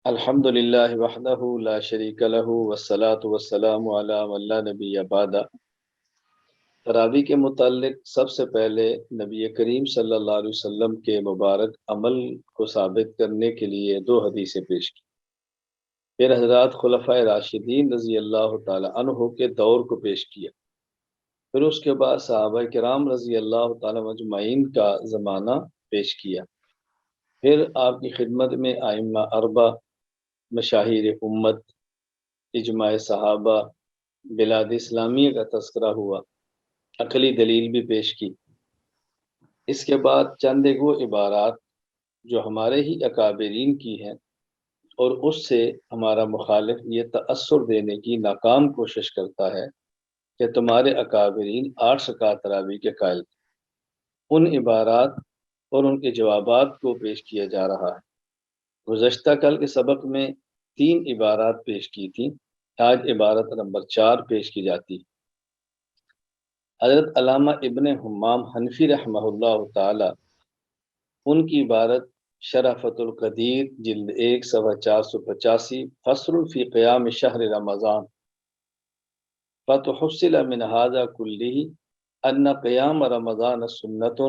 الحمدللہ وحدہ لا شریک لہ والصلاة والسلام علی من لا نبی بعد۔ تراویح کے متعلق سب سے پہلے نبی کریم صلی اللہ علیہ وسلم کے مبارک عمل کو ثابت کرنے کے لیے دو حدیثیں پیش کی، پھر حضرات خلفائے راشدین رضی اللہ تعالی عنہ کے دور کو پیش کیا، پھر اس کے بعد صحابہ کرام رضی اللہ تعالی مجمعین کا زمانہ پیش کیا، پھر آپ کی خدمت میں ائمہ اربع، مشاہیر امت، اجماع صحابہ، بلاد اسلامیہ کا تذکرہ ہوا، عقلی دلیل بھی پیش کی۔ اس کے بعد چند ایک وہ عبارات جو ہمارے ہی اکابرین کی ہیں اور اس سے ہمارا مخالف یہ تأثر دینے کی ناکام کوشش کرتا ہے کہ تمہارے اکابرین 8 رکعت تراویح کے قائل تھے، ان عبارات اور ان کے جوابات کو پیش کیا جا رہا ہے۔ گزشتہ کل کے سبق میں 3 عبارات پیش کی تھی، آج عبارت نمبر 4 پیش کی جاتی ہے۔ حضرت علامہ ابن حمام حنفی رحمہ اللہ تعالی، ان کی عبارت شرح فتح القدیر جلد 1 صفحہ 485، فصل فی قیام شہر رمضان، فتحصل من هذا كله ان قیام رمضان سنت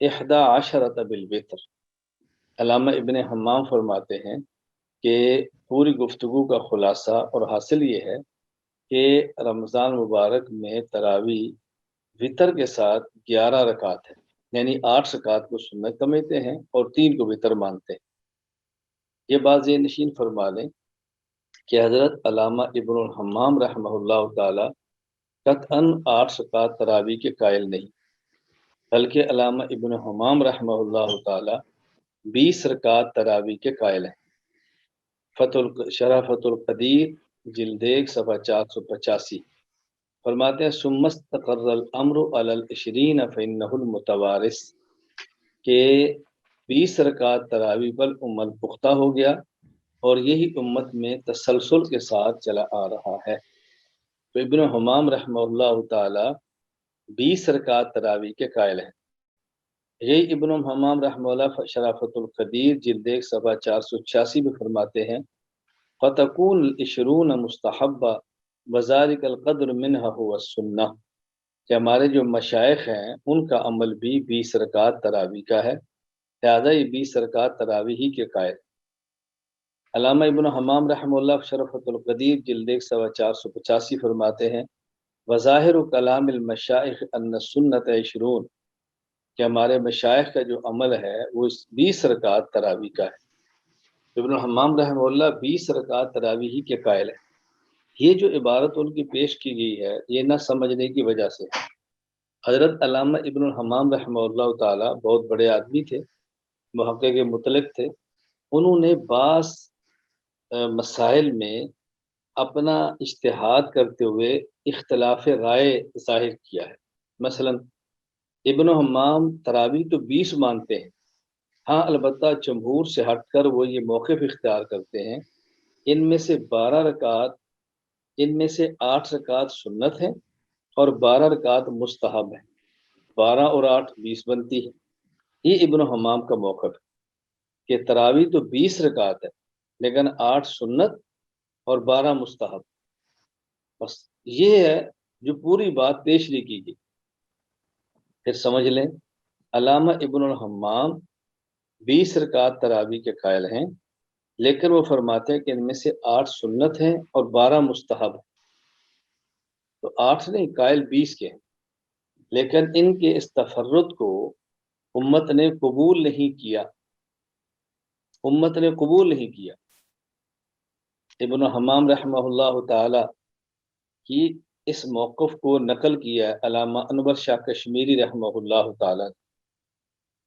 11 بالوتر۔ علامہ ابن حمام فرماتے ہیں کہ پوری گفتگو کا خلاصہ اور حاصل یہ ہے کہ رمضان مبارک میں تراویح وطر کے ساتھ 11 رکعت ہے، یعنی 8 رکعت کو سنت سمجھتے ہیں اور 3 کو وطر مانتے ہیں۔ یہ بات ذہن نشین فرما لیں کہ حضرت علامہ ابن الحمام رحمہ اللہ تعالی قطعاً 8 رکعت تراویح کے قائل نہیں، بلکہ علامہ ابن حمام رحمہ اللہ تعالی 20 رکعت تراویح کے قائل ہیں۔ شرح فتح القدیر جلد 1 صفحہ 485 فرماتے ہیں ثم استقر الامر علی العشرین فانہ المتوارث، کہ 20 رکعت تراویح پر عمل پختہ ہو گیا اور یہی امت میں تسلسل کے ساتھ چلا آ رہا ہے۔ تو ابن حمام رحمہ اللہ تعالی 20 رکعت تراویح کے قائل ہیں۔ یہی ابن حمام رحمہ اللہ شرح فتح القدیر جلد 1 صفحہ 486 میں فرماتے ہیں فتکون العشرون مستحبہ وذالک القدر منہ هو السنہ، کہ ہمارے جو مشائخ ہیں ان کا عمل بھی 20 رکعت تراویح کا ہے، لہٰذا یہ 20 رکعت تراویح ہی کے قائل۔ علامہ ابن حمام رحمہ اللہ شرح فتح القدیر جلد 1 صفحہ 485 فرماتے ہیں وظاہر کلام المشائخ ان السنۃ 20، کہ ہمارے مشائخ کا جو عمل ہے وہ 20 رکعت تراویح کا ہے۔ ابن حمام رحمہ اللہ 20 رکعت تراویح ہی کے قائل ہے۔ یہ جو عبارت ان کی پیش کی گئی ہے یہ نہ سمجھنے کی وجہ سے ہے۔ حضرت علامہ ابن الحمام رحمہ اللہ تعالی بہت بڑے آدمی تھے، محقق مطلق تھے، انہوں نے بعض مسائل میں اپنا اجتہاد کرتے ہوئے اختلاف رائے ظاہر کیا ہے۔ مثلا ابن حمام تراویح تو 20 مانتے ہیں، ہاں البتہ جمہور سے ہٹ کر وہ یہ موقف اختیار کرتے ہیں ان میں سے 12 رکعت، ان میں سے 8 رکعت سنت ہیں اور 12 رکعت مستحب ہیں، 12 اور 8 20 بنتی ہے۔ یہ ابن حمام کا موقف ہے کہ تراویح تو 20 رکعت ہے لیکن 8 سنت اور 12 مستحب، بس یہ ہے جو پوری بات پیشری کی گئی۔ پھر سمجھ لیں علامہ ابن الحمام 20 رکعت تراویح کے قائل ہیں، لیکن وہ فرماتے ہیں کہ ان میں سے 8 سنت ہیں اور 12 مستحب ہیں، تو 8 نہیں قائل 20 کے ہیں، لیکن ان کے اس تفرد کو امت نے قبول نہیں کیا، امت نے قبول نہیں کیا۔ ابن حمام رحمہ اللہ تعالی کی اس موقف کو نقل کیا ہے علامہ انور شاہ کشمیری رحمہ اللہ تعالی،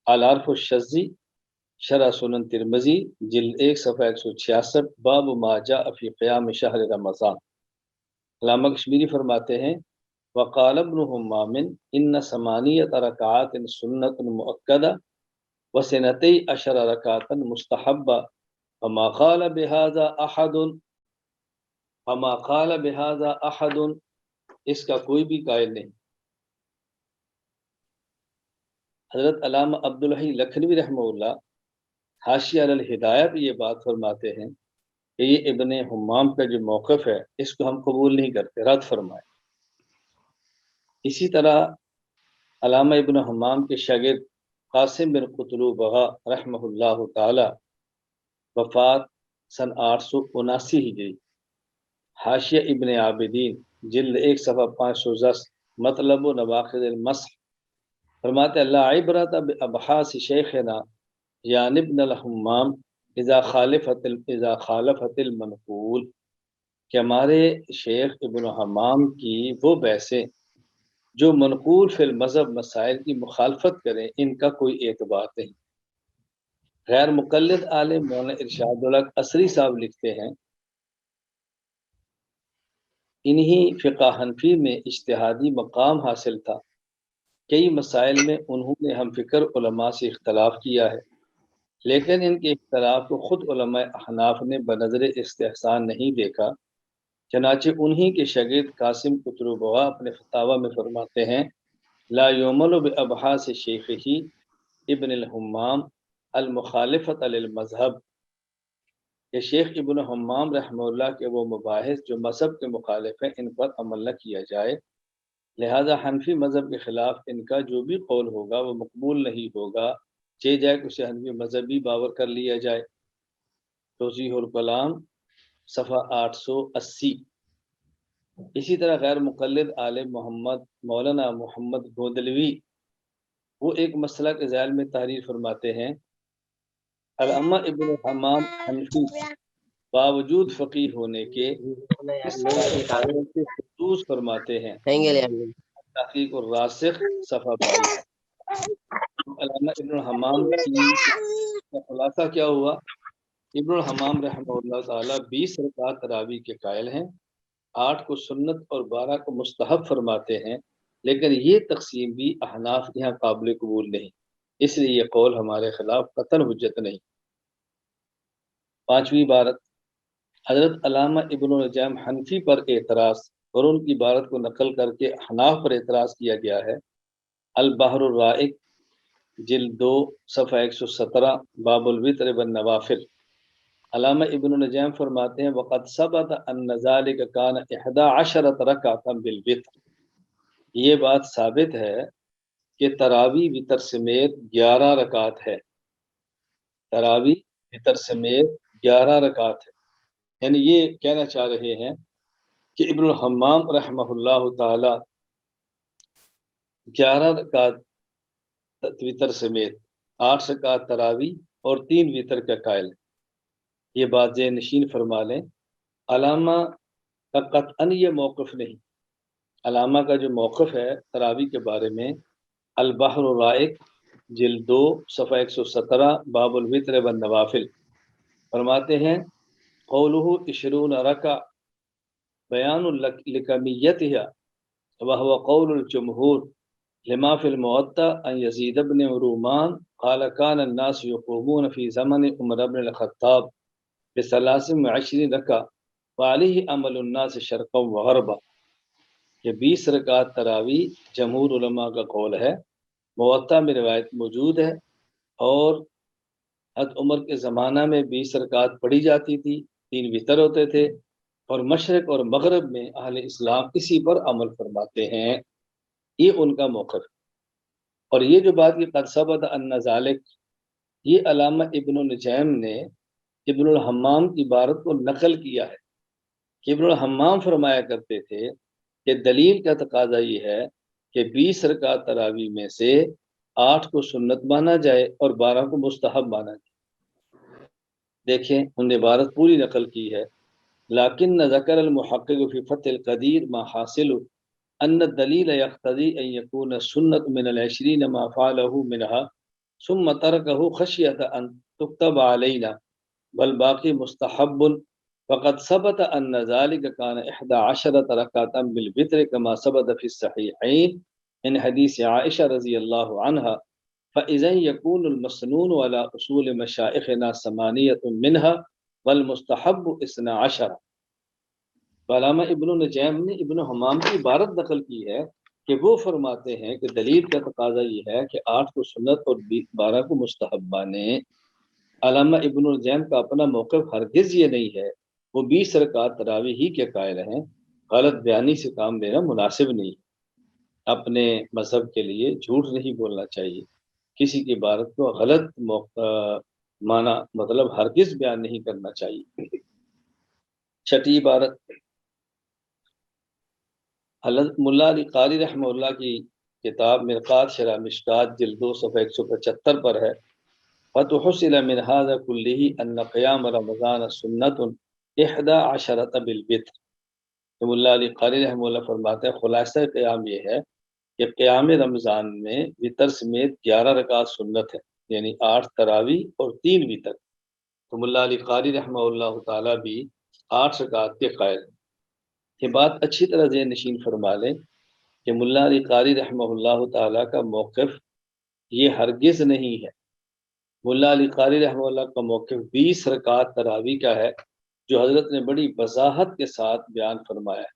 العارف الشذی شرح سنن ترمذی جلد 1 صفحہ 166، باب ما جاء فی قیام شہر رمضان۔ علامہ کشمیری فرماتے ہیں وقال ابن حمام ان 8 رکعات سنت مؤکدہ وسنتی 10 رکعات مستحبہ فما قال بهذا احد، اس کا کوئی بھی قائل نہیں۔ حضرت علامہ عبدالحی لکھنوی رحمہ اللہ حاشیہ علی الہدایہ پہ یہ بات فرماتے ہیں کہ یہ ابن حمام کا جو موقف ہے اس کو ہم قبول نہیں کرتے، رد فرمائے۔ اسی طرح علامہ ابن حمام کے شاگرد قاسم بن قطلو بغا رحمہ اللہ تعالی، وفات سن 879 ہجری، حاشیہ ابن عابدین جلد 1 صفحہ 510، مطلب و نواقض المسح، فرماتے اللہ عبرت بابحاث شیخنا یعنی ابن الحمام اذا خالفت المنقول، کہ ہمارے شیخ ابن حمام کی وہ بحثیں جو منقول فی المذہب مسائل کی مخالفت کریں، ان کا کوئی اعتبار نہیں۔ غیر مقلد عالم مولانا ارشاد الحق عصری صاحب لکھتے ہیں، انہی فقہ حنفی میں اجتہادی مقام حاصل تھا، کئی مسائل میں انہوں نے ہم فکر علماء سے اختلاف کیا ہے، لیکن ان کے اختلاف کو خود علماء احناف نے بنظر استحسان نہیں دیکھا۔ چنانچہ انہی کے شاگرد قاسم قطلو بغا اپنے فتاوی میں فرماتے ہیں لا یعمل بابحاث شیخہ ابن الحمام المخالفت للمذہب، کہ شیخ ابن حمام رحمہ اللہ کے وہ مباحث جو مذہب کے مخالف ہیں ان پر عمل نہ کیا جائے، لہذا حنفی مذہب کے خلاف ان کا جو بھی قول ہوگا وہ مقبول نہیں ہوگا، چاہے جائے کہ اسے حنفی مذہبی باور کر لیا جائے۔ توضیح الکلام صفحہ 880۔ اسی طرح غیر مقلد عالم مولانا محمد گودلوی، وہ ایک مسئلہ کے ذیل میں تحریر فرماتے ہیں علامہ ابن حمام حنفی باوجود فقیہ ہونے کے اس قول سے خصوص فرماتے ہیں، تحقیق الراسخ صفحہ 22۔ علامہ ابن حمام کی خلاصہ کیا ہوا؟ ابن الحمام رحمہ اللہ تعالیٰ 20 رکعت تراویح کے قائل ہیں، 8 کو سنت اور 12 کو مستحب فرماتے ہیں، لیکن یہ تقسیم بھی احناف کے یہاں قابل قبول نہیں، اس لیے یہ قول ہمارے خلاف قطعاً حجت نہیں۔ 5ویں عبارت، حضرت علامہ ابن النجم حنفی پر اعتراض اور ان کی عبارت کو نقل کر کے احناف پر اعتراض کیا گیا ہے۔ البحر الرائق جلد 2 صفحہ 117، باب الوتر والنوافل، علامہ ابن النجم فرماتے ہیں وقد ثبت ان ذلك كان 11 رکعۃ بالوتر، یہ بات ثابت ہے کہ تراویح وتر سمیت 11 رکعت ہے، تراویح وتر سمیت 11 رکعت ہے، یعنی یہ کہنا چاہ رہے ہیں کہ ابن الحمام رحمہ اللہ تعالی 11 رکعت وتر سمیت 8 رکعت تراویح اور 3 وتر کا قائل ہے۔ یہ بات ذہن نشین فرما لیں، علامہ کا قطعاً یہ موقف نہیں۔ علامہ کا جو موقف ہے تراویح کے بارے میں، البحر الرائق جلد 2 صفحہ 117، باب الوتر والنوافل، فرماتے ہیں قولہ 20 رکع بیان لکمیتها وهو قول الجمہور لما في الموطأ ان یزید بن رومان قال كان الناس يقومون في زمن عمر بن الخطاب ب23 رکع وعليه عمل الناس شرقا وغربا، کہ 20 رکعت تراویح جمہور علماء کا قول ہے، موطا میں روایت موجود ہے، اور حضرت عمر کے زمانہ میں 20 رکعت پڑھی جاتی تھی، 3 وتر ہوتے تھے، اور مشرق اور مغرب میں اہل اسلام اسی پر عمل فرماتے ہیں، یہ ان کا موقف ہے۔ اور یہ جو بات کی قد ثبت ان ذالک، یہ علامہ ابن النجم نے ابن الحمام کی عبارت کو نقل کیا ہے کہ ابن الحمام فرمایا کرتے تھے کہ دلیل کا تقاضا یہ ہے کہ 20 رکعت تراویح میں سے 8 کو سنت مانا جائے اور 12 کو مستحب مانا جائے۔ دیکھیں انہوں نے عبارت پوری نقل کی ہے، لیکن ذکر المحقق فی فتح القدیر ما حاصل ان الدلیل یقتضی ان یکون سنت من 20 ما فعله منها ثم ترکه خشیۃ ان تكتب علینا بل باقی مستحب، فقد ثبت ان ذلك كان 11 رکعۃ بالوتر كما ثبت في الصحيحين من حدیث عائشہ رضی اللہ عنہا، فإذا يكون المسنون على اصول مشائخنا 8 منها والمستحب 12۔ علامہ ابن النجم نے ابن حمام کی عبارت نقل کی ہے کہ وہ فرماتے ہیں کہ دلیل کا تقاضا یہ ہے کہ 8 کو سنت اور 12 کو مستحب مانیں۔ علامہ ابن النجم کا اپنا موقف ہرگز یہ نہیں ہے وہ 20 رکعت تراوی ہی کے قائل ہیں۔ غلط بیانی سے کام لینا مناسب نہیں، اپنے مذہب کے لیے جھوٹ نہیں بولنا چاہیے، کسی کی عبارت کو غلط معنی مطلب ہرگز بیان نہیں کرنا چاہیے۔ چھٹی عبارت حضرت ملا علی قاری رحمہ اللہ کی کتاب مرقات شرح مشکات جلد 2 صفحہ 175 پر ہے، فَتُحُصِلَ مِنْ هَذَا كُلِّهِ أَنَّ قِيَامَ رَمَضَانَ سُنَّةٌ 11 بِالْوِتْرِ۔ تو ملا علی قاری رحمہ اللہ فرماتے ہیں خلاصہ قیام یہ ہے کہ قیام رمضان میں وطر سمیت 11 رکعت سنت ہے، یعنی 8 تراوی اور 3 وطر۔ تو ملا علی قاری رحمہ اللہ تعالیٰ بھی 8 رکعت کے قائل ہیں۔ یہ بات اچھی طرح ذہن نشین فرما لیں کہ ملا علی قاری رحمہ اللہ تعالیٰ کا موقف یہ ہرگز نہیں ہے۔ ملا علی قاری رحمہ اللہ کا موقف 20 رکعت تراوی کا ہے، جو حضرت نے بڑی وضاحت کے ساتھ بیان فرمایا ہے۔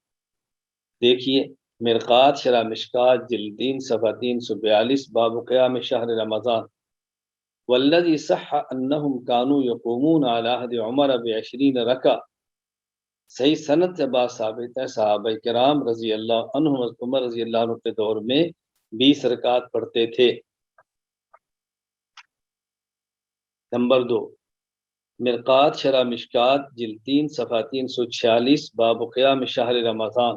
دیکھیے مرقات شرح مشکات جلد 3 صفحہ 342 باب قیام شہر رمضان، والذی صح انہم کانوا یقومون علی عہد عمر ب20 رکعہ، صحیح سند سے بات ثابت ہے صحابہ کرام رضی اللہ عنہم، عمر رضی اللہ عنہ کے دور میں 20 رکعت پڑھتے تھے۔ نمبر 2 مرقات شرح مشکات جلد 3 صفحہ 346 باب قیام شہر رمضان،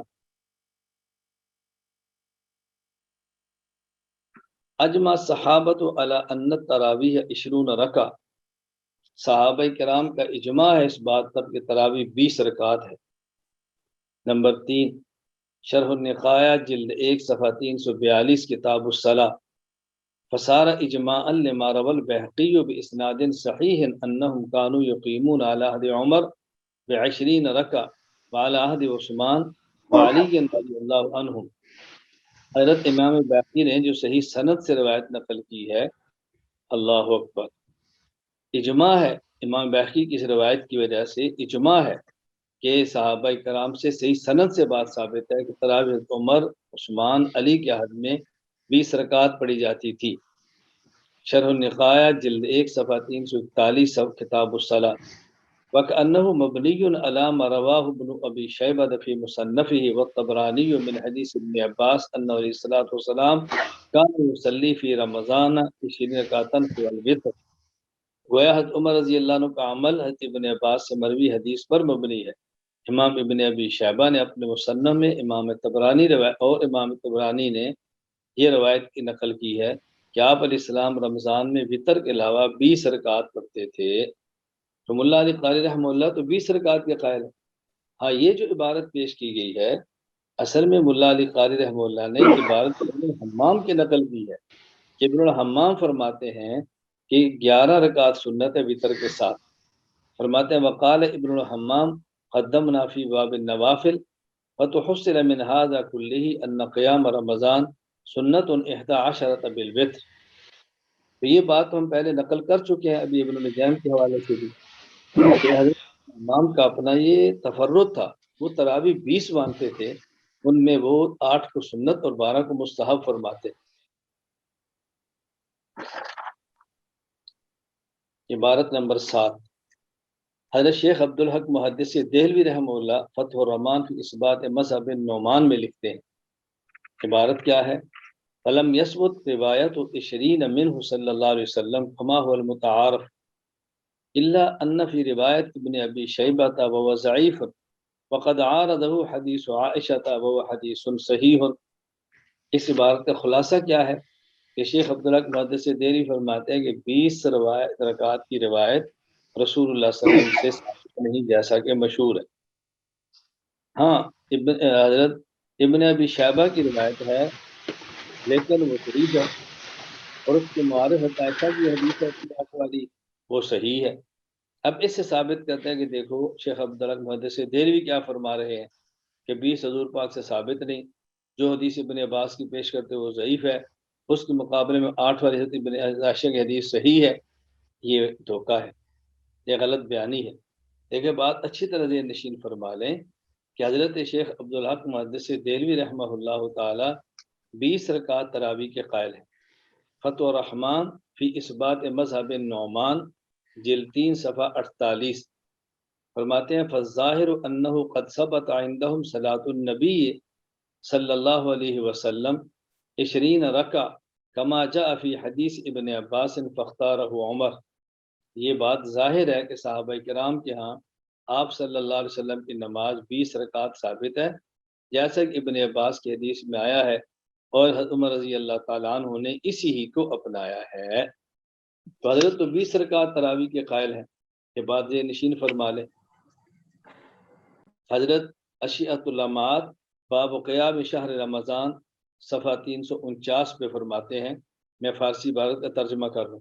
اجمع صحابت علی ان التراویح 20 رکعہ، صحابہ کرام کا اجماع ہے اس بات پر کہ تراویح 20 رکعت ہے۔ نمبر 3 شرح النقایہ جلد 1 صفحہ 342 کتاب الصلاۃ، فصار اجماعا لما روى البيهقي باسناد صحیح انهم كانوا يقيمون على عهد عمر ب20 رکعہ وعلى عهد عثمان وعلی رضی اللہ عنہم۔ حضرت امام بیہقی نے جو صحیح سند سے روایت نقل کی ہے، اللہ اکبر، اجماع ہے، امام بیہقی کی اس روایت کی وجہ سے اجماع ہے کہ صحابہ کرام سے صحیح سند سے بات ثابت ہے کہ تراویح عمر عثمان علی کے عہد میں 20 رکعت پڑھی جاتی تھی۔ شرح النقایہ جلد 1 صفحہ 341 کتاب الصلاۃ، وَكَأَنَّهُ مَبْنِيٌّ عَلَى مَا رواه ابن ابی شیبہ فی مصنفہ والطبرانی من حدیث ابن عباس انہ علیہ الصلوۃ والسلام کان یصلی فی رمضان 20 رکعۃ فی الوتر۔ گویا حضرت عمر رضی اللہ عنہ کا عمل حضرت ابن عباس سے مروی حدیث پر مبنی ہے۔ امام ابن ابی شیبہ نے اپنے مصنف میں، امام طبرانی نے یہ روایت کی نقل کی ہے کہ آپ علیہ السلام رمضان میں وطر کے علاوہ 20 رکعت پڑھتے تھے۔ تو ملا علی قاری رحمہ اللہ تو 20 رکعت کے قائل ہیں۔ ہاں یہ جو عبارت پیش کی گئی ہے، اصل میں ملا علی قاری رحمہ اللہ نے عبارت ابن الحمام کی نقل کی ہے کہ ابن الحمام فرماتے ہیں کہ 11 رکعت سنت ہے وطر کے ساتھ۔ فرماتے ہیں وقال ابن الحمام قدمنا فی باب النوافل فتحصل من هذا كله ان قیام رمضان سنت 11 بالوتر۔ تو یہ بات ہم پہلے نقل کر چکے ہیں ابھی ابن الجیم کے حوالے سے بھی، کہ حضرت امام کا اپنا یہ تفرد تھا، وہ تراویح 20 مانتے تھے، ان میں وہ 8 کو سنت اور 12 کو مستحب فرماتے۔ عبارت نمبر 7 حضرت شیخ عبدالحق محدث دہلوی رحمہ اللہ فتح الرحمان فی اثبات مذہب النعمان میں لکھتے ہیں، عبارت کیا ہے؟ فلم یثبت روایت 20 منہ صلی اللہ علیہ وسلم کما هو المتعارف الا ان فی روایت ابن ابی شیبہ وهو ضعیف وقد عارضه حدیث عائشہ وهو حدیث صحیح۔ اس عبارت کا خلاصہ کیا ہے کہ شیخ عبدالحق محدث دہلوی فرماتے ہیں کہ 20 رکعت کی روایت رسول اللہ صلی اللہ علیہ وسلم سے ثابت نہیں، جیسا کہ مشہور ہے۔ ہاں حضرت ابن ابی شیبہ کی روایت ہے لیکن وہ ضعیف ہے، اور اس کے معارف عائشہ کی حدیث ہے والی، وہ صحیح ہے۔ اب اس سے ثابت کرتے ہیں کہ دیکھو شیخ عبدالحق محدث دہلوی کیا فرما رہے ہیں کہ 20 حضور پاک سے ثابت نہیں، جو حدیث ابن عباس کی پیش کرتے وہ ضعیف ہے، اس کے مقابلے میں 8 والی حدیث ابن عائشہ کی حدیث صحیح ہے۔ یہ دھوکہ ہے، یہ غلط بیانی ہے۔ لیکن بات اچھی طرح ذہن نشین فرما لیں کہ حضرت شیخ عبدالحق محدث دہلوی رحمہ اللہ تعالی 20 رکعت تراویح کے قائل ہیں۔ فتح الرحمان فی اثبات مذہب النعمان جلد 3 صفحہ 48، فرماتے ہیں فالظاہر انہ قد ثبت عندہم صلاۃ النبی صلی اللہ علیہ وسلم 20 رکع کما جاء فی حدیث ابن عباس فاختارہ عمر. یہ بات ظاہر ہے کہ صحابہ کرام کے ہاں آپ صلی اللہ علیہ وسلم کی نماز 20 رکعت ثابت ہے، جیسا کہ ابن عباس کی حدیث میں آیا ہے، اور حضرت عمر رضی اللہ تعالیٰ عنہ نے اسی ہی کو اپنایا ہے. تو حضرت تو 20 رکعت تراویح کے قائل ہیں. یہ بات یہ نشین فرما لیں. حضرت اشیعۃ الامات باب قیام شہر رمضان صفحہ 349 پہ فرماتے ہیں، میں فارسی عبارت کا ترجمہ کر رہا ہوں.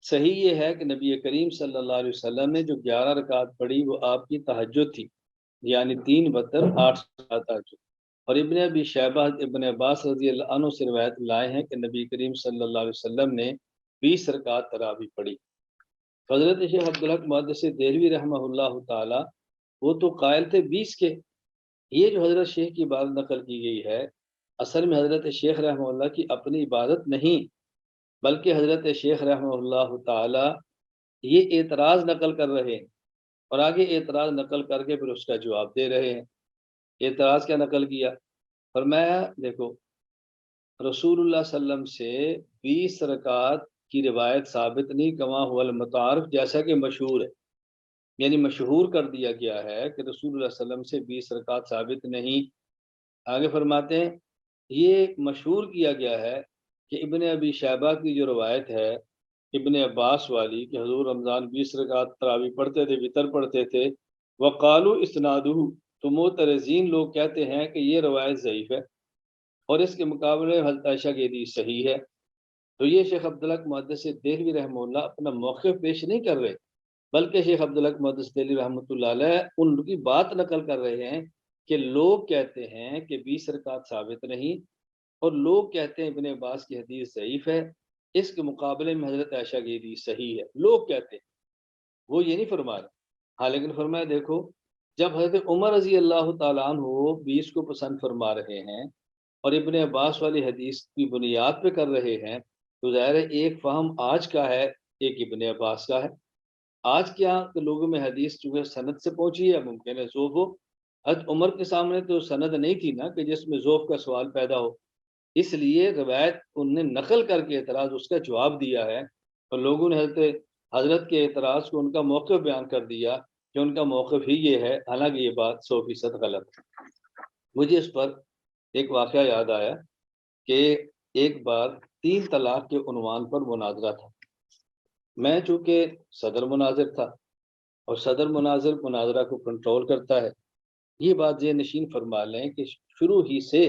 صحیح یہ ہے کہ نبی کریم صلی اللہ علیہ وسلم نے جو 11 رکعت پڑھی وہ آپ کی تہجد تھی، یعنی 3 بتر 8 رکعت تہجد. اور ابن ابی شیبہ ابن عباس رضی اللہ عنہ سے روایت لائے ہیں کہ نبی کریم صلی اللہ علیہ وسلم نے 20 رکعت تراویح پڑھی. حضرت شیخ عبدالحق محدث دہلوی رحمہ اللہ تعالی وہ تو قائل تھے 20 کے. یہ جو حضرت شیخ کی عبادت نقل کی گئی ہے اصل میں حضرت شیخ رحمہ اللہ کی اپنی عبادت نہیں، بلکہ حضرت شیخ رحمہ اللہ تعالی یہ اعتراض نقل کر رہے ہیں، اور آگے اعتراض نقل کر کے پھر اس کا جواب دے رہے ہیں. اعتراض کیا نقل کیا؟ فرمایا دیکھو رسول اللہ صلی اللہ علیہ وسلم سے 20 رکعت کی روایت ثابت نہیں، کما هو المتعارف، جیسا کہ مشہور ہے، یعنی مشہور کر دیا گیا ہے کہ رسول اللہ صلی اللہ علیہ وسلم سے 20 رکعت ثابت نہیں. آگے فرماتے ہیں یہ مشہور کیا گیا ہے کہ ابن ابی شیبہ کی جو روایت ہے ابن عباس والی کہ حضور رمضان 20 رکعت تراویح پڑھتے تھے، وطر پڑھتے تھے. وقالو اسنادہ، تو معترضین لوگ کہتے ہیں کہ یہ روایت ضعیف ہے، اور اس کے مقابلے میں حضرت عائشہ کی حدیث صحیح ہے. تو یہ شیخ عبدالحق محدث دہلوی رحمہ اللہ اپنا موقف پیش نہیں کر رہے، بلکہ شیخ عبدالحق محدث دہلوی رحمۃ اللہ علیہ ان کی بات نقل کر رہے ہیں کہ لوگ کہتے ہیں کہ 20 رکعت ثابت نہیں، اور لوگ کہتے ہیں ابن عباس کی حدیث ضعیف ہے، اس کے مقابلے میں حضرت عائشہ کی حدیث صحیح ہے. لوگ کہتے ہیں، وہ یہ نہیں فرما رہے. ہاں لیکن فرمایا دیکھو جب حضرت عمر رضی اللہ تعالیٰ عنہ 20 کو پسند فرما رہے ہیں اور ابن عباس والی حدیث کی بنیاد پہ کر رہے ہیں، تو ظاہر ہے ایک فہم آج کا ہے، ایک ابن عباس کا ہے. آج کیا کہ لوگوں میں حدیث چونکہ سند سے پہنچی ہے، ممکن ہے ذوف ہو. حضرت عمر کے سامنے تو سند نہیں تھی نا کہ جس میں ذوف کا سوال پیدا ہو، اس لیے روایت ان نے نقل کر کے اعتراض اس کا جواب دیا ہے، اور لوگوں نے حضرت کے اعتراض کو ان کا موقف بیان کر دیا کہ ان کا موقف ہی یہ ہے، حالانکہ یہ بات 100% غلط ہے. مجھے اس پر ایک واقعہ یاد آیا کہ ایک بار 3 طلاق کے عنوان پر مناظرہ تھا. میں چونکہ صدر مناظر تھا، اور صدر مناظر مناظرہ کو کنٹرول کرتا ہے. یہ بات یہ نشین فرما لیں کہ شروع ہی سے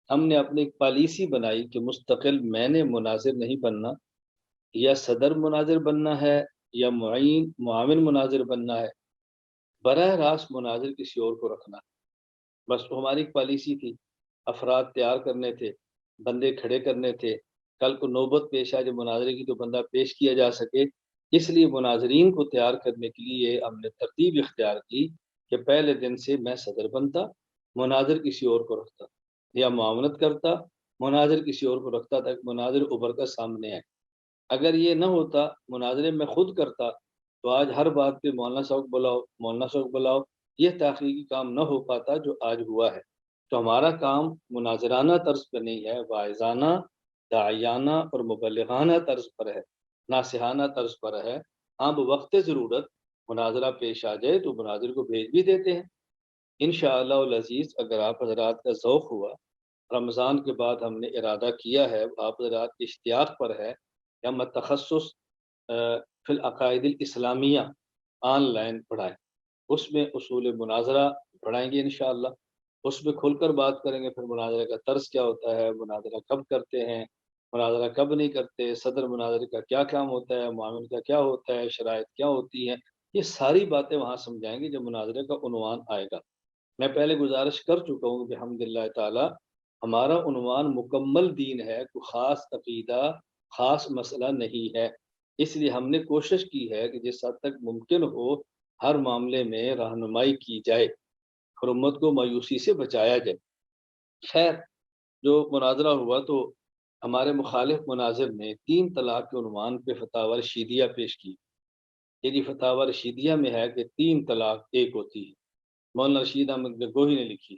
ہم نے اپنی ایک پالیسی بنائی کہ مستقل میں نے مناظر نہیں بننا، یا صدر مناظر بننا ہے یا معاون مناظر بننا ہے، براہ راست مناظر کسی اور کو رکھنا. بس ہماری ایک پالیسی تھی. افراد تیار کرنے تھے، بندے کھڑے کرنے تھے، کل کو نوبت پیش آئے جو مناظرے کی تو بندہ پیش کیا جا سکے. اس لیے مناظرین کو تیار کرنے کے لیے ہم نے ترتیب اختیار کی کہ پہلے دن سے میں صدر بنتا، مناظر کسی اور کو رکھتا، یا معاونت کرتا، مناظر کسی اور کو رکھتا تاکہ مناظر ابھر کر سامنے آئے. اگر یہ نہ ہوتا، مناظرے میں خود کرتا، تو آج ہر بات پہ مولانا صاحب بلاؤ، مولانا صاحب بلاؤ، یہ تحقیقی کام نہ ہو پاتا جو آج ہوا ہے. تو ہمارا کام مناظرانہ طرز پر نہیں ہے، واعظانہ، داعیانہ اور مبلغانہ طرز پر ہے، ناصحانہ طرز پر ہے. ہاں بوقت ضرورت مناظرہ پیش آ جائے تو مناظر کو بھیج بھی دیتے ہیں. انشاءاللہ العزیز اگر آپ حضرات کا ذوق ہوا، رمضان کے بعد ہم نے ارادہ کیا ہے، آپ حضرات کے اشتیاق پر ہے کہ ہم تخصص فی العقائد الاسلامیہ آن لائن پڑھائیں. اس میں اصول مناظرہ پڑھائیں گے انشاءاللہ. اس میں کھل کر بات کریں گے، پھر مناظرہ کا طرز کیا ہوتا ہے، مناظرہ کب کرتے ہیں، مناظرہ کب نہیں کرتے، صدر مناظرے کا کیا کام ہوتا ہے، معاون کا کیا ہوتا ہے، شرائط کیا ہوتی ہیں. یہ ساری باتیں وہاں سمجھائیں گے جب مناظرے کا عنوان آئے گا. میں پہلے گزارش کر چکا ہوں کہ الحمدللہ تعالی ہمارا عنوان مکمل دین ہے، کوئی خاص عقیدہ، خاص مسئلہ نہیں ہے. اس لیے ہم نے کوشش کی ہے کہ جس حد تک ممکن ہو ہر معاملے میں رہنمائی کی جائے اور امت کو مایوسی سے بچایا جائے. خیر جو مناظرہ ہوا تو ہمارے مخالف مناظر نے 3 طلاق کے عنوان پہ فتاوی رشیدیہ پیش کی. یعنی فتاوی رشیدیہ میں ہے کہ 3 طلاق ایک ہوتی ہے، مولانا رشید احمد گنگوہی نے لکھی۔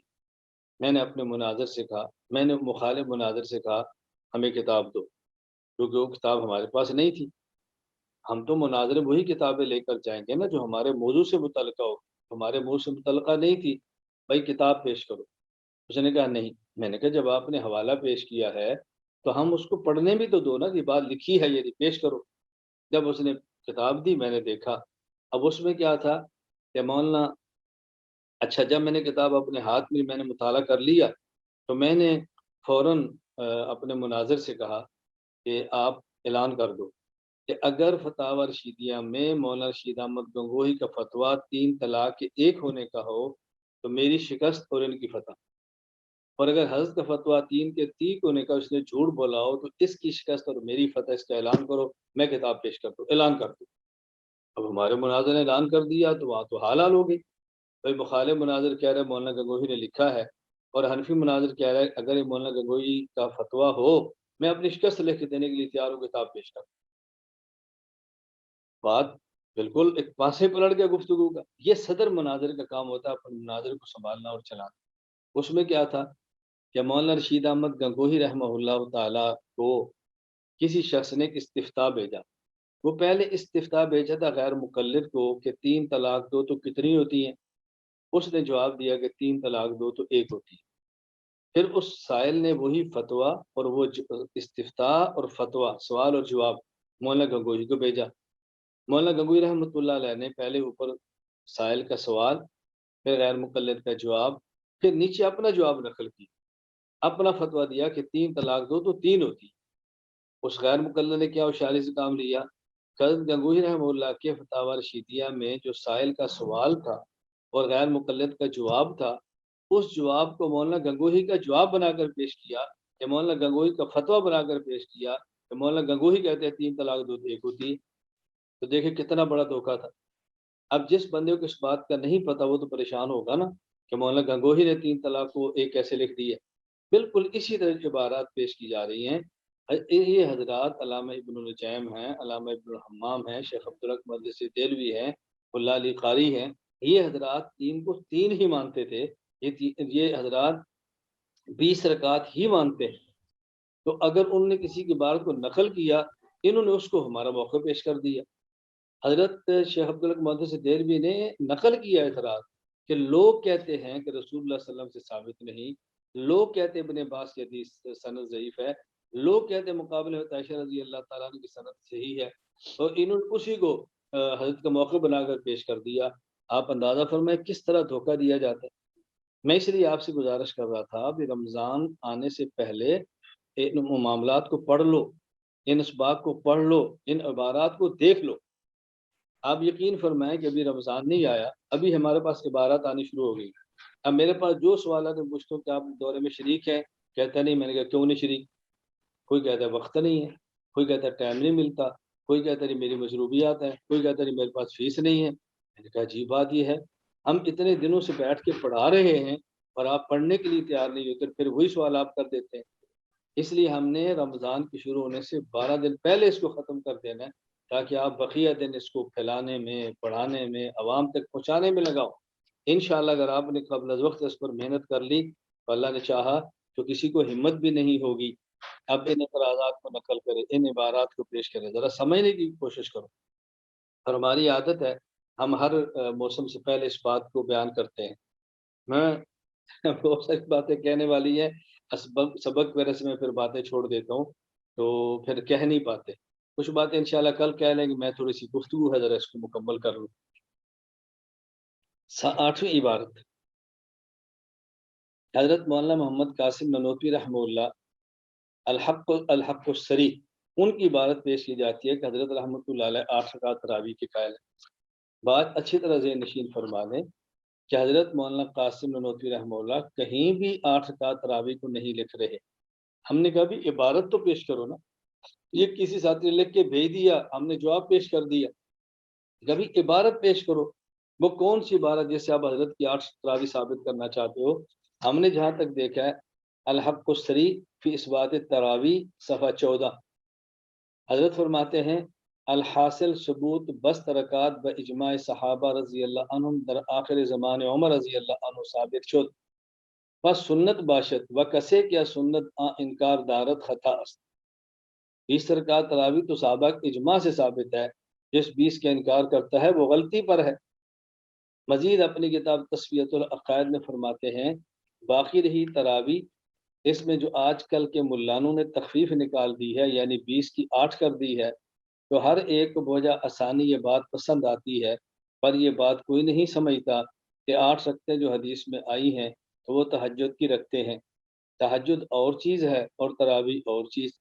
میں نے اپنے مناظر سے کہا، میں نے مخالف مناظر سے کہا ہمیں کتاب دو، کیونکہ وہ کتاب ہمارے پاس نہیں تھی۔ ہم تو مناظر وہی کتابیں لے کر جائیں گے نا جو ہمارے موضوع سے متعلقہ ہو، ہمارے موضوع سے متعلقہ نہیں تھی، بھائی کتاب پیش کرو۔ اس نے کہا نہیں۔ میں نے کہا جب آپ نے حوالہ پیش کیا ہے تو ہم اس کو پڑھنے بھی تو دو نا، یہ بات لکھی ہے یہ پیش کرو۔ جب اس نے کتاب دی میں نے دیکھا، اب اس میں کیا تھا کہ مولانا، اچھا جب میں نے کتاب اپنے ہاتھ میں نے مطالعہ کر لیا تو میں نے فوراً اپنے مناظر سے کہا کہ آپ اعلان کر دو کہ اگر فتاوی رشیدیہ میں مولانا رشید احمد گنگوہی کا فتویٰ 3 طلاق کے ایک ہونے کا ہو تو میری شکست اور ان کی فتح، اور اگر حضرت کا فتویٰ 3 کے تیک ہونے کا اس نے جھوٹ بولا ہو تو اس کی شکست اور میری فتح، اس کا اعلان کرو، میں کتاب پیش کر دوں، اعلان کر دوں۔ اب ہمارے مناظر نے اعلان کر دیا تو وہاں تو حال حال ہو گئی۔ بھائی مخالف مناظر کہہ رہے مولانا گنگوہی نے لکھا ہے، اور حنفی مناظر کہہ رہا ہے اگر یہ مولانا گنگوہی کا فتویٰ ہو میں اپنی شکست لکھ کے دینے کے لیے تیار ہوں، کتاب پیش کر۔ بات بالکل ایک پاسے پلٹ گیا گفتگو کا۔ یہ صدر مناظر کا کام ہوتا ہے، اپنے مناظر کو سنبھالنا اور چلانا۔ اس میں کیا تھا کہ مولانا رشید احمد گنگوہی رحمہ اللہ تعالیٰ کو کسی شخص نے ایک استفتاء بھیجا۔ وہ پہلے استفتاء بھیجا تھا غیر مقلد کو کہ 3 طلاق دو تو کتنی ہوتی ہیں؟ اس نے جواب دیا کہ 3 طلاق دو تو ایک ہوتی ہے۔ پھر اس سائل نے وہی فتویٰ اور وہ استفتاء اور فتویٰ، سوال اور جواب مولانا گنگوہی کو بھیجا۔ مولانا گنگوہی رحمۃ اللہ علیہ نے پہلے اوپر سائل کا سوال، پھر غیر مقلد کا جواب، پھر نیچے اپنا جواب نقل کی، اپنا فتویٰ دیا کہ 3 طلاق دو تو 3 ہوتی۔ اس غیر مقلد نے کیا ہوشیاری سے کام لیا، حضرت گنگوہی رحمہ اللہ کے فتاوی رشیدیہ میں جو سائل کا سوال تھا اور غیر مقلد کا جواب تھا، اس جواب کو مولانا گنگوہی کا جواب بنا کر پیش کیا، کہ مولانا گنگوہی کا فتویٰ بنا کر پیش کیا کہ مولانا گنگوہی کہتے ہیں 3 طلاق دو تو ایک ہوتی۔ تو دیکھیں کتنا بڑا دھوکہ تھا۔ اب جس بندے کو اس بات کا نہیں پتا وہ تو پریشان ہوگا نا کہ مولانا گنگوہی نے 3 طلاق کو ایک کیسے لکھ دی ہے۔ بالکل اسی طرح کی عبارات پیش کی جا رہی ہیں۔ یہ حضرات علامہ ابن النجیم ہیں، علامہ ابن الحمام ہیں، شیخ عبدالحق مقدسی دہلوی ہیں، اللہ علی قاری ہیں، یہ حضرات 3 کو 3 ہی مانتے تھے۔ یہ حضرات 20 رکعات ہی مانتے ہیں۔ تو اگر انہوں نے کسی کی بات کو نقل کیا، انہوں نے اس کو ہمارا موقع پیش کر دیا۔ حضرت شیخ عبدالحق مقدسی دہلوی نے نقل کیا اعتراض کہ لوگ کہتے ہیں کہ رسول اللہ صلی اللہ علیہ وسلم سے ثابت نہیں، لوگ کہتے ہیں ابن عباس کی حدیث سند ضعیف ہے، لوگ کہتے ہیں مقابلے میں عائشہ رضی اللہ تعالیٰ عنہ کی سند صحیح ہے، اور انہوں نے اسی کو حضرت کا موقع بنا کر پیش کر دیا۔ آپ اندازہ فرمائیں کس طرح دھوکہ دیا جاتا ہے۔ میں اس لیے آپ سے گزارش کر رہا تھا کہ رمضان آنے سے پہلے ان معاملات کو پڑھ لو، ان اسباق کو پڑھ لو، ان عبارات کو دیکھ لو۔ آپ یقین فرمائیں کہ ابھی رمضان نہیں آیا، ابھی ہمارے پاس عبارات آنی شروع ہو گئی۔ اب میرے پاس جو سوالات میں پوچھتا ہوں کہ آپ دورے میں شریک ہیں، کہتا نہیں۔ میں نے کہا کیوں نہیں شریک؟ کوئی کہتا ہے وقت نہیں ہے، کوئی کہتا ہے ٹائم نہیں ملتا، کوئی کہتا ہے میری مصروفیات ہیں، کوئی کہتا ہے میرے پاس فیس نہیں ہے۔ میں نے کہا عجیب بات یہ ہے، ہم اتنے دنوں سے بیٹھ کے پڑھا رہے ہیں اور آپ پڑھنے کے لیے تیار نہیں ہوتے، پھر وہی سوال آپ کر دیتے ہیں۔ اس لیے ہم نے رمضان کی شروع ہونے سے 12 دن پہلے اس کو ختم کر دینا ہے، تاکہ آپ بقیہ دن اس کو پھیلانے میں، پڑھانے میں، عوام تک پہنچانے میں لگاؤ۔ انشاءاللہ اگر آپ نے قبل از وقت اس پر محنت کر لی تو اللہ نے چاہا تو کسی کو ہمت بھی نہیں ہوگی اب ان اعتراضات کو نقل کرے، ان عبارات کو پیش کرے۔ ذرا سمجھنے کی کوشش کرو۔ اور ہماری عادت ہے ہم ہر موسم سے پہلے اس بات کو بیان کرتے ہیں۔ میں بہت ساری باتیں کہنے والی ہیں، سبق وغیرہ سے میں پھر باتیں چھوڑ دیتا ہوں تو پھر کہہ نہیں پاتے۔ کچھ باتیں انشاءاللہ کل کہہ لیں گے، میں تھوڑی سی گفتگو ہے ذرا اس کو مکمل کر لوں۔ 8ویں عبارت، حضرت مولانا محمد قاسم ننوتوی رحمہ اللہ الحق الصریح، ان کی عبارت پیش کی جاتی ہے کہ حضرت رحمۃ اللہ علیہ 8 رکعت تراویح کے قائل ہیں۔ بات اچھی طرح ذہن نشین فرما دیں کہ حضرت مولانا قاسم ننوتوی رحمہ اللہ کہیں بھی 8 رکعت تراویح کو نہیں لکھ رہے۔ ہم نے کہا بھی عبارت تو پیش کرو نا، یہ کسی ساتھی نے لکھ کے بھیج دیا، ہم نے جواب پیش کر دیا، کبھی عبارت پیش کرو۔ وہ کون سی عبارت جیسے آپ حضرت کی 8 تراویح ثابت کرنا چاہتے ہو؟ ہم نے جہاں تک دیکھا ہے الحق الصریح فی اثبات تراویح صفحہ 14، حضرت فرماتے ہیں الحاصل ثبوت بس رکعت با اجماع صحابہ رضی اللہ عنہم در آخر زمان عمر رضی اللہ عنہ ثابت شد پس سنت باشد و کسے کیا سنت انکار دارت خطا است 20 رکعت تراویح تو صحابہ کے اجماع سے ثابت ہے، جس 20 کا انکار کرتا ہے وہ غلطی پر ہے۔ مزید اپنی کتاب تصفیۃ العقائد میں فرماتے ہیں باقی رہی تراویح، اس میں جو آج کل کے ملانوں نے تخفیف نکال دی ہے، یعنی 20 کی 8 کر دی ہے، تو ہر ایک کو بوجھا آسانی یہ بات پسند آتی ہے، پر یہ بات کوئی نہیں سمجھتا کہ 8 رکعتیں جو حدیث میں آئی ہیں تو وہ تہجد کی رکھتے ہیں۔ تہجد اور چیز ہے اور تراویح اور چیز۔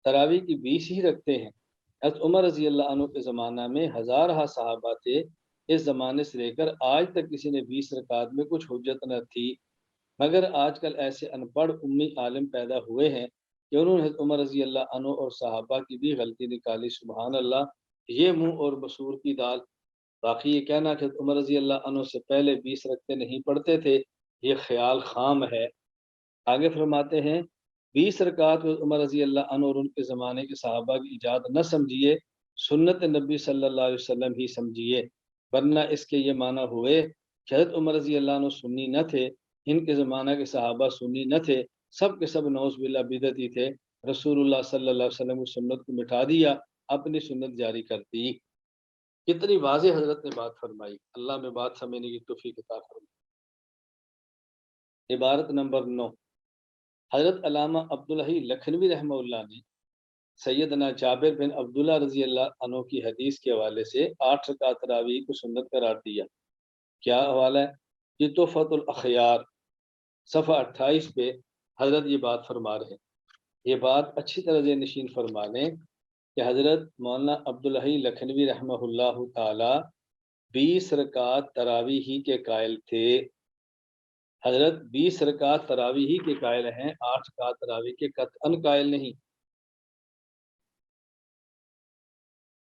تراویح کی 20 ہی رکھتے ہیں۔ حضرت عمر رضی اللہ عنہ کے زمانہ میں ہزارہ صحابہ تھے، اس زمانے سے لے کر آج تک کسی نے 20 رکعت میں کچھ حجت نہ تھی، مگر آج کل ایسے ان پڑھ امی عالم پیدا ہوئے ہیں کہ انہوں نے حضرت عمر رضی اللہ عنہ اور صحابہ کی بھی غلطی نکالی۔ سبحان اللہ، یہ منہ اور مسور کی دال۔ باقی یہ کہنا کہ حضرت عمر رضی اللہ عنہ سے پہلے 20 رکعتیں نہیں پڑھتے تھے، یہ خیال خام ہے۔ آگے فرماتے ہیں 20 رکعت عمر رضی اللہ عنہ اور ان کے زمانے کے صحابہ کی ایجاد نہ سمجھیے، سنت نبی صلی اللہ علیہ وسلم ہی سمجھیے، ورنہ اس کے یہ معنی ہوئے کہ حضرت عمر رضی اللہ عنہ سنی نہ تھے، ان کے زمانہ کے صحابہ سنی نہ تھے، سب کے سب نعوذ باللہ بدعتی تھے، رسول اللہ صلی اللہ علیہ وسلم کی سنت کو مٹا دیا، اپنی سنت جاری کر دی۔ کتنی واضح حضرت نے بات فرمائی، اللہ میں بات سمجھنے کی توفیق عطا فرمائے۔ عبارت نمبر 9، حضرت علامہ عبدالحی لکھنوی رحمہ اللہ نے سیدنا جابر بن عبداللہ رضی اللہ عنہ کی حدیث کے حوالے سے 8 رکعت تراویح کو سنت قرار دیا۔ کیا حوالہ ہے؟ یہ تحفۃ الاخیار صفحہ 28 پہ حضرت یہ بات فرما رہے ہیں۔ یہ بات اچھی طرح سے نشین فرما لیں کہ حضرت مولانا عبدالحی لکھنوی رحمہ اللہ تعالی 20 رکعت تراویح ہی کے قائل تھے۔ حضرت 20 رکعت تراویح ہی کے قائل ہیں، 8 رکعت تراویح کے قطعاً قائل نہیں۔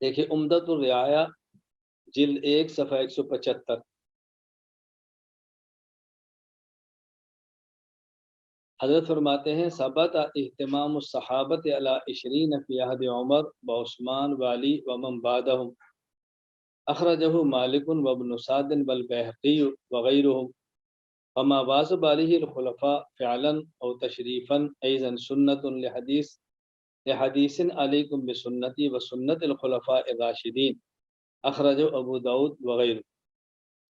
دیکھیں عمدۃ الرعایہ جلد 1 صفحہ 175۔ حضرت فرماتے ہیں ثبت اہتمام الصحابت علی 20 فی عہد عمر و عثمان وعلی ومن بعدهم، اخرجہ مالک وابن سعد والبیہقی وغیرهم، وما واظب علیہ الخلفاء فعلا او تشریفا ایضا سنت لحدیث علیکم بسنتی وسنت الخلفاء الراشدین، اخرجہ ابو داود وغیرہ۔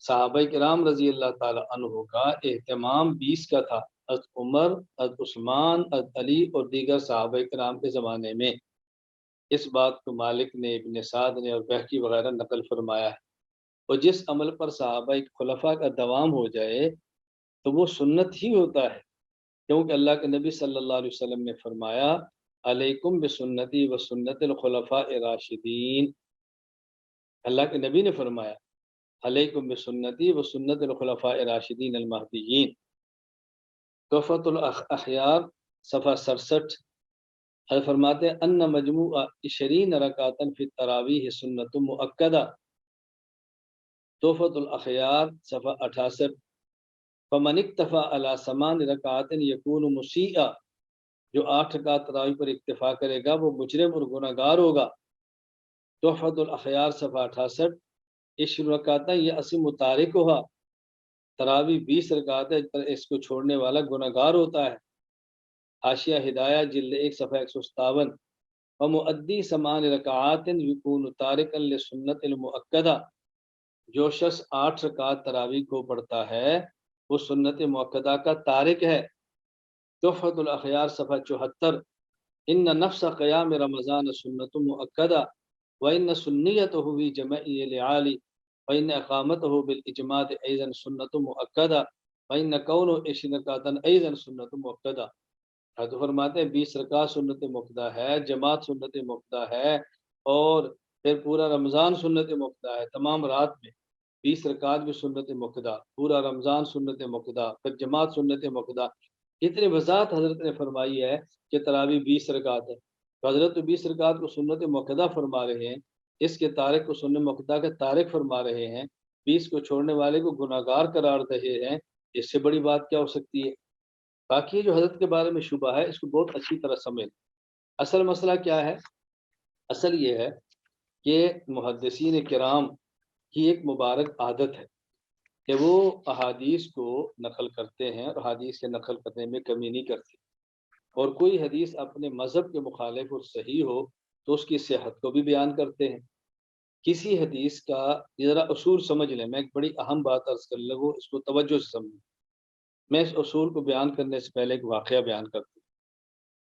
صحابہ کرام رضی اللہ تعالی عنہ کا اہتمام 20 کا تھا، حضرت عمر، حضرت عثمان، حضرت علی اور دیگر صحابہ کرام کے زمانے میں۔ اس بات کو مالک نے، ابن سعد نے اور بہقی وغیرہ نقل فرمایا ہے۔ اور جس عمل پر صحابہ خلفاء کا دوام ہو جائے تو وہ سنت ہی ہوتا ہے، کیونکہ اللہ کے نبی صلی اللہ علیہ وسلم نے فرمایا علیکم بسنتی و سنت الخلفاء الراشدین۔ اللہ کے نبی نے فرمایا علیکم بسنتی و سنت الخلفاء الراشدین المہدیین۔ تحفۃ الاخیار صفحہ 67، حضرت فرماتے ہیں ان مجموع 20 رکعتا فی التراویح سنت مؤکدہ۔ تحفۃ الاخیار صفحہ 68، فمن اکتفى علی 8 رکعات یکون مسیئا، جو 8 رکعت تراویح پر اکتفا کرے گا وہ مجرم اور گناہ گار ہوگا۔ تحفۃ الاخیار صفحہ 68، 20 رکعات یہ اسم متارک ہوا، تراویح 20 رکعت پر اس کو چھوڑنے والا گناہ گار ہوتا ہے۔ حاشیہ ہدایہ جلد 1 صفحہ 157، ومؤدی 8 رکعات یکون تارکا لسنت المؤکدہ، جو شخص 8 رکعت تراویح کو پڑھتا ہے وہ سنت مؤکدہ کا تارک ہے۔ تحفۃ الاخیار صفحہ 74، ان نفس قیام رمضان سنت مؤکدہ وان سنیتہ فی جمعی لعالی وان اقامتہ بالاجماع ایضا سنت مؤکدہ وان کونہ 20 رکعتا ایضا سنت مؤکدہ۔ تو فرماتے ہیں 20 رکعت سنت مؤکدہ ہے، جماعت سنت مؤکدہ ہے، اور پھر پورا رمضان سنت مؤکدہ ہے، تمام رات میں 20 رکعت بھی سنت مؤکدہ، پورا رمضان سنت مؤکدہ، پھر جماعت سنت مؤکدہ۔ اتنی وضاحت حضرت نے فرمائی ہے کہ تراویح 20 رکعت ہے، تو حضرت 20 رکعت کو سنت مؤکدہ فرما رہے ہیں، اس کے تارک کو سنت مؤکدہ کے تارک فرما رہے ہیں، 20 کو چھوڑنے والے کو گناہ گار قرار دے رہے ہیں۔ اس سے بڑی بات کیا ہو سکتی ہے؟ باقی جو حضرت کے بارے میں شبہ ہے اس کو بہت اچھی طرح سمجھ۔ اصل مسئلہ کیا ہے؟ اصل یہ ہے کہ محدثین کرام کی ایک مبارک عادت ہے کہ وہ احادیث کو نقل کرتے ہیں اور احادیث کے نقل کرنے میں کمی نہیں کرتے، اور کوئی حدیث اپنے مذہب کے مخالف اور صحیح ہو تو اس کی صحت کو بھی بیان کرتے ہیں۔ کسی حدیث کا ذرا اصول سمجھ لیں، میں ایک بڑی اہم بات عرض کر لوں، اس کو توجہ سے سمجھیں۔ میں اس اصول کو بیان کرنے سے پہلے ایک واقعہ بیان کرتا ہوں۔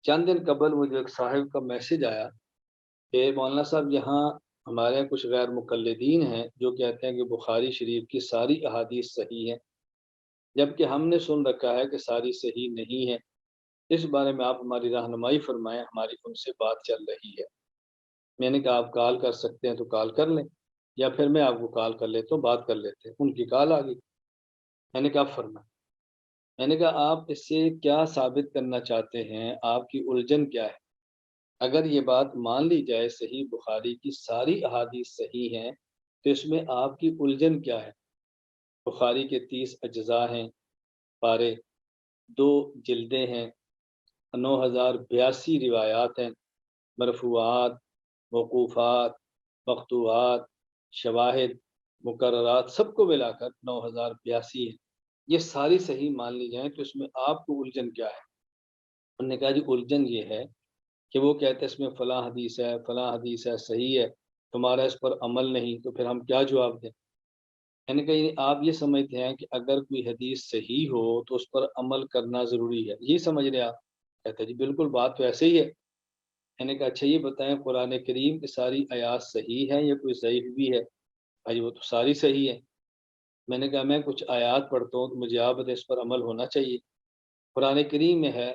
چند دن قبل مجھے ایک صاحب کا میسج آیا کہ مولانا صاحب یہاں ہمارے یہاں کچھ غیر مقلدین ہیں جو کہتے ہیں کہ بخاری شریف کی ساری احادیث صحیح ہیں، جبکہ ہم نے سن رکھا ہے کہ ساری صحیح نہیں ہے۔ اس بارے میں آپ ہماری رہنمائی فرمائیں، ہماری ان سے بات چل رہی ہے۔ میں نے کہا آپ کال کر سکتے ہیں تو کال کر لیں، یا پھر میں آپ کو کال کر لیتا ہوں، بات کر لیتے ہیں۔ ان کی کال آ گئی، میں نے کہا فرمائیں۔ میں نے کہا آپ اس سے کیا ثابت کرنا چاہتے ہیں، آپ کی الجھن کیا ہے؟ اگر یہ بات مان لی جائے صحیح بخاری کی ساری احادیث صحیح ہیں تو اس میں آپ کی الجھن کیا ہے؟ بخاری کے 30 اجزاء ہیں، پارے 2 جلدیں ہیں، 9082 روایات ہیں، مرفوعات، موقوفات، مقطوعات، شواہد، مقررات، سب کو ملا کر 9082 ہے۔ یہ ساری صحیح مان لی جائیں تو اس میں آپ کو الجھن کیا ہے؟ انہوں نے کہا جی الجھن یہ ہے کہ وہ کہتے ہیں اس میں فلاں حدیث ہے، فلاں حدیث ہے، صحیح ہے، تمہارا اس پر عمل نہیں، تو پھر ہم کیا جواب دیں؟ یعنی کہ آپ یہ سمجھتے ہیں کہ اگر کوئی حدیث صحیح ہو تو اس پر عمل کرنا ضروری ہے، یہ سمجھ رہے آپ؟ کہتے ہیں جی بالکل بات تو ایسے ہی ہے۔ میں نے کہا اچھا یہ بتائیں قرآن کریم کی ساری آیات صحیح ہیں یا کوئی ضعیف بھی ہے؟ بھائی وہ تو ساری صحیح ہے۔ میں نے کہا میں کچھ آیات پڑھتا ہوں تو مجھے آپ بتائیں اس پر عمل ہونا چاہیے۔ قرآن کریم میں ہے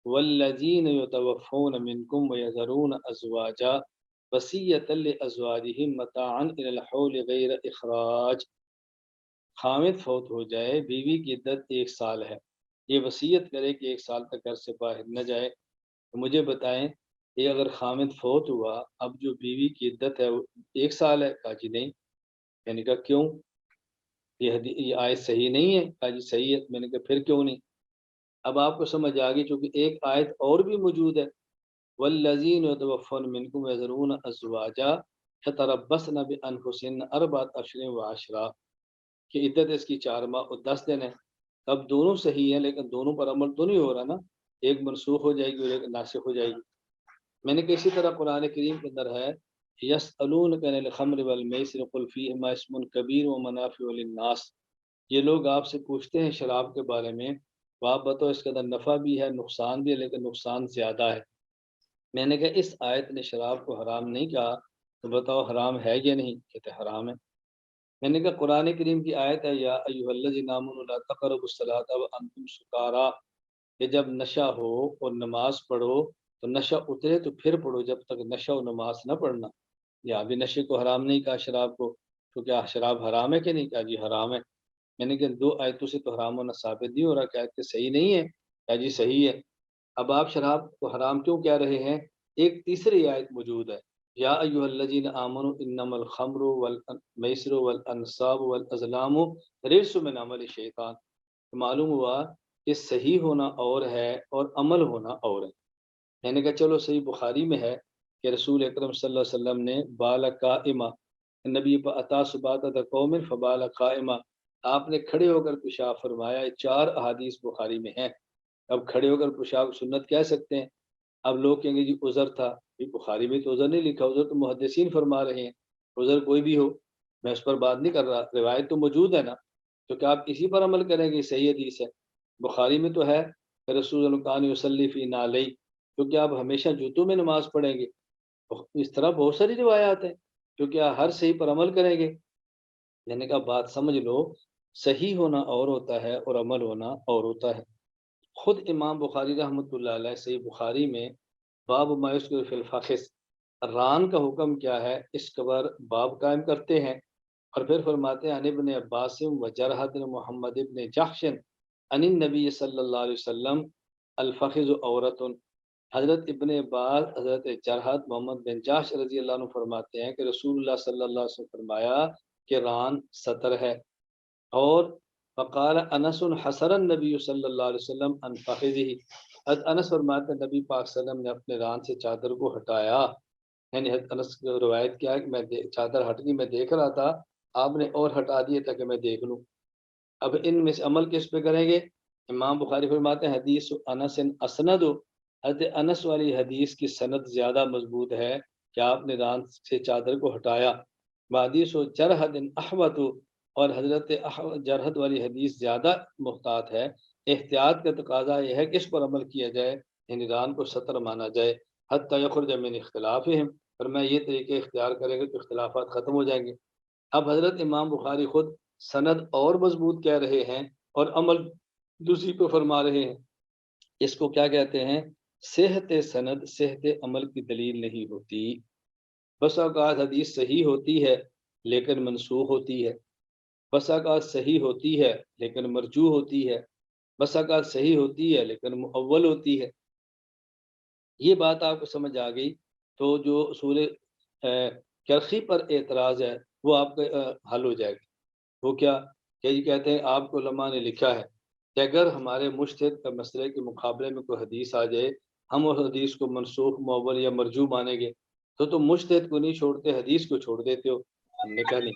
والذین یتوفون منکم ویذرون ازواجا وصیۃ لازواجہم متاعا الی الحول غیر اخراج۔ خامد فوت ہو جائے، بیوی کی عدت 1 سال ہے، یہ وصیت کرے کہ 1 سال تک گھر سے باہر نہ جائے۔ تو مجھے بتائیں یہ اگر خامد فوت ہوا، اب جو بیوی کی عدت ہے وہ 1 سال ہے؟ کہا جی نہیں۔ میں نے کہا کیوں؟ یہ آیت صحیح نہیں ہے؟ کہا جی صحیح ہے۔ میں نے کہا پھر کیوں نہیں؟ اب آپ کو سمجھ آ گئی، چونکہ ایک آیت اور بھی موجود ہے والذین یتوفون منکم ویذرون ازواجا یتربصن بانفسہن اربعۃ اشہر وعشرا، کہ عدت اس کی 4 ماہ اور 10 دن ہے۔ اب دونوں صحیح ہیں لیکن دونوں پر عمل تو نہیں ہو رہا نا، ایک منسوخ ہو جائے گی اور ایک ناسخ ہو جائے گی۔ میں نے کہا اسی طرح قرآن کریم کے اندر ہے یسألونک عن الخمر والمیسر قل فیہما اسم کبیر ومنافع للناس، یہ لوگ آپ سے پوچھتے ہیں شراب کے بارے میں، تو آپ بتاؤ اس کے اندر نفع بھی ہے نقصان بھی ہے، لیکن نقصان زیادہ ہے۔ میں نے کہا اس آیت نے شراب کو حرام نہیں کہا، تو بتاؤ حرام ہے یا نہیں؟ کہتے حرام ہے۔ میں نے کہا قرآن کریم کی آیت ہے یا ایھا الذین آمنوا لا تقربوا الصلاۃ وانتم سکارا، کہ جب نشہ ہو اور نماز پڑھو تو نشہ اترے تو پھر پڑھو، جب تک نشہ و نماز نہ پڑھنا۔ یا بھی نشے کو حرام نہیں کہا شراب کو، تو کیا شراب حرام ہے کہ نہیں؟ کہا جی حرام ہے۔ میں نے کہا 2 آیتوں سے تو حرام ہونا ثابت نہیں ہو رہا، کہ آیت کہ صحیح نہیں ہے؟ کہا جی صحیح ہے۔ اب آپ شراب کو حرام کیوں کہہ رہے ہیں؟ ایک تیسری آیت موجود ہے یا ایھا الذین آمنوا انما الخمر والمیسر والانصاب والازلام رجس من عمل الشیطان۔ معلوم ہوا کہ صحیح ہونا اور ہے اور عمل ہونا اور ہے۔ میں نے کہا چلو صحیح بخاری میں ہے کہ رسول اکرم صلی اللہ علیہ وسلم نے بال قائمہ، نبی عطا سبات قوم فبال قائمہ، آپ نے کھڑے ہو کر پیشاب فرمایا۔ 4 احادیث بخاری میں ہیں۔ اب کھڑے ہو کر پیشاب سنت کہہ سکتے ہیں؟ اب لوگ کہیں گے جی عذر تھا، بخاری میں تو عذر نہیں لکھا، عذر تو محدثین فرما رہے ہیں، عذر کوئی بھی ہو، میں اس پر بات نہیں کر رہا، روایت تو موجود ہے نا، تو کیا آپ اسی پر عمل کریں گے؟ صحیح حدیث ہے، بخاری میں تو ہے کہ رسول اللہ کان یصلی فی نعلیہ، تو کیا آپ ہمیشہ جوتوں میں نماز پڑھیں گے؟ اس طرح بہت ساری روایات ہیں، تو کیا ہر صحیح پر عمل کریں گے؟ میں نے کہا بات سمجھ لو، صحیح ہونا اور ہوتا ہے اور عمل ہونا اور ہوتا ہے۔ خود امام بخاری رحمۃ اللہ علیہ صحیح بخاری میں باب ما یذکر فی الفخذ، ران کا حکم کیا ہے، اس قبر باب قائم کرتے ہیں، اور پھر فرماتے ہیں عن ابن عباس و جرحۃ محمد ابن جحش عن النبی صلی اللہ علیہ وسلم الفخذ عورت۔ حضرت ابن عباس حضرت جرحت محمد بن جحش رضی اللہ عنہ فرماتے ہیں کہ رسول اللہ صلی اللہ علیہ وسلم فرمایا کہ ران ستر ہے، اور فقال انس حسر النبی صلی اللہ علیہ وسلم عن فخذہ، حضرت انس فرماتے ہیں نبی پاک صلی اللہ علیہ وسلم نے اپنے ران سے چادر کو ہٹایا، یعنی انس کی روایت کیا ہے کہ میں چادر ہٹ گئی، میں دیکھ رہا تھا، آپ نے اور ہٹا دیے تاکہ میں دیکھ لوں۔ اب ان میں سے عمل کس پہ کریں گے؟ امام بخاری فرماتے ہیں حدیث انس اسند، حضرت انس والی حدیث کی سند زیادہ مضبوط ہے کہ آپ نے ران سے چادر کو ہٹایا۔ حدیث و جرحد احوت، اور حضرت جرحد والی حدیث زیادہ محتاط ہے۔ احتیاط کا تقاضا یہ ہے کہ اس پر عمل کیا جائے، یعنی ران کو سطر مانا جائے۔ حتی یخرج من اختلافہم، اور میں یہ طریقے اختیار کریں گے تو اختلافات ختم ہو جائیں گے۔ اب حضرت امام بخاری خود سند اور مضبوط کہہ رہے ہیں اور عمل دوسری پہ فرما رہے ہیں۔ اس کو کیا کہتے ہیں؟ صحت سند صحت عمل کی دلیل نہیں ہوتی۔ بس اوقات حدیث صحیح ہوتی ہے لیکن منسوخ ہوتی ہے، بس اوقات صحیح ہوتی ہے لیکن مرجوح ہوتی ہے، بس اوقات صحیح ہوتی ہے لیکن مؤول ہوتی ہے۔ یہ بات آپ کو سمجھ آ گئی تو جو اصول کرخی پر اعتراض ہے وہ آپ کا حل ہو جائے گا۔ وہ کیا کہ یہ کہتے ہیں آپ کو علماء نے لکھا ہے کہ اگر ہمارے مجتہد کا مسئلے کے مقابلے میں کوئی حدیث آ جائے، ہم اس حدیث کو منسوخ مؤول یا مرجوع مانیں گے، تو تم مجتہد کو نہیں چھوڑتے، حدیث کو چھوڑ دیتے ہو۔ ہم نے کہا نہیں،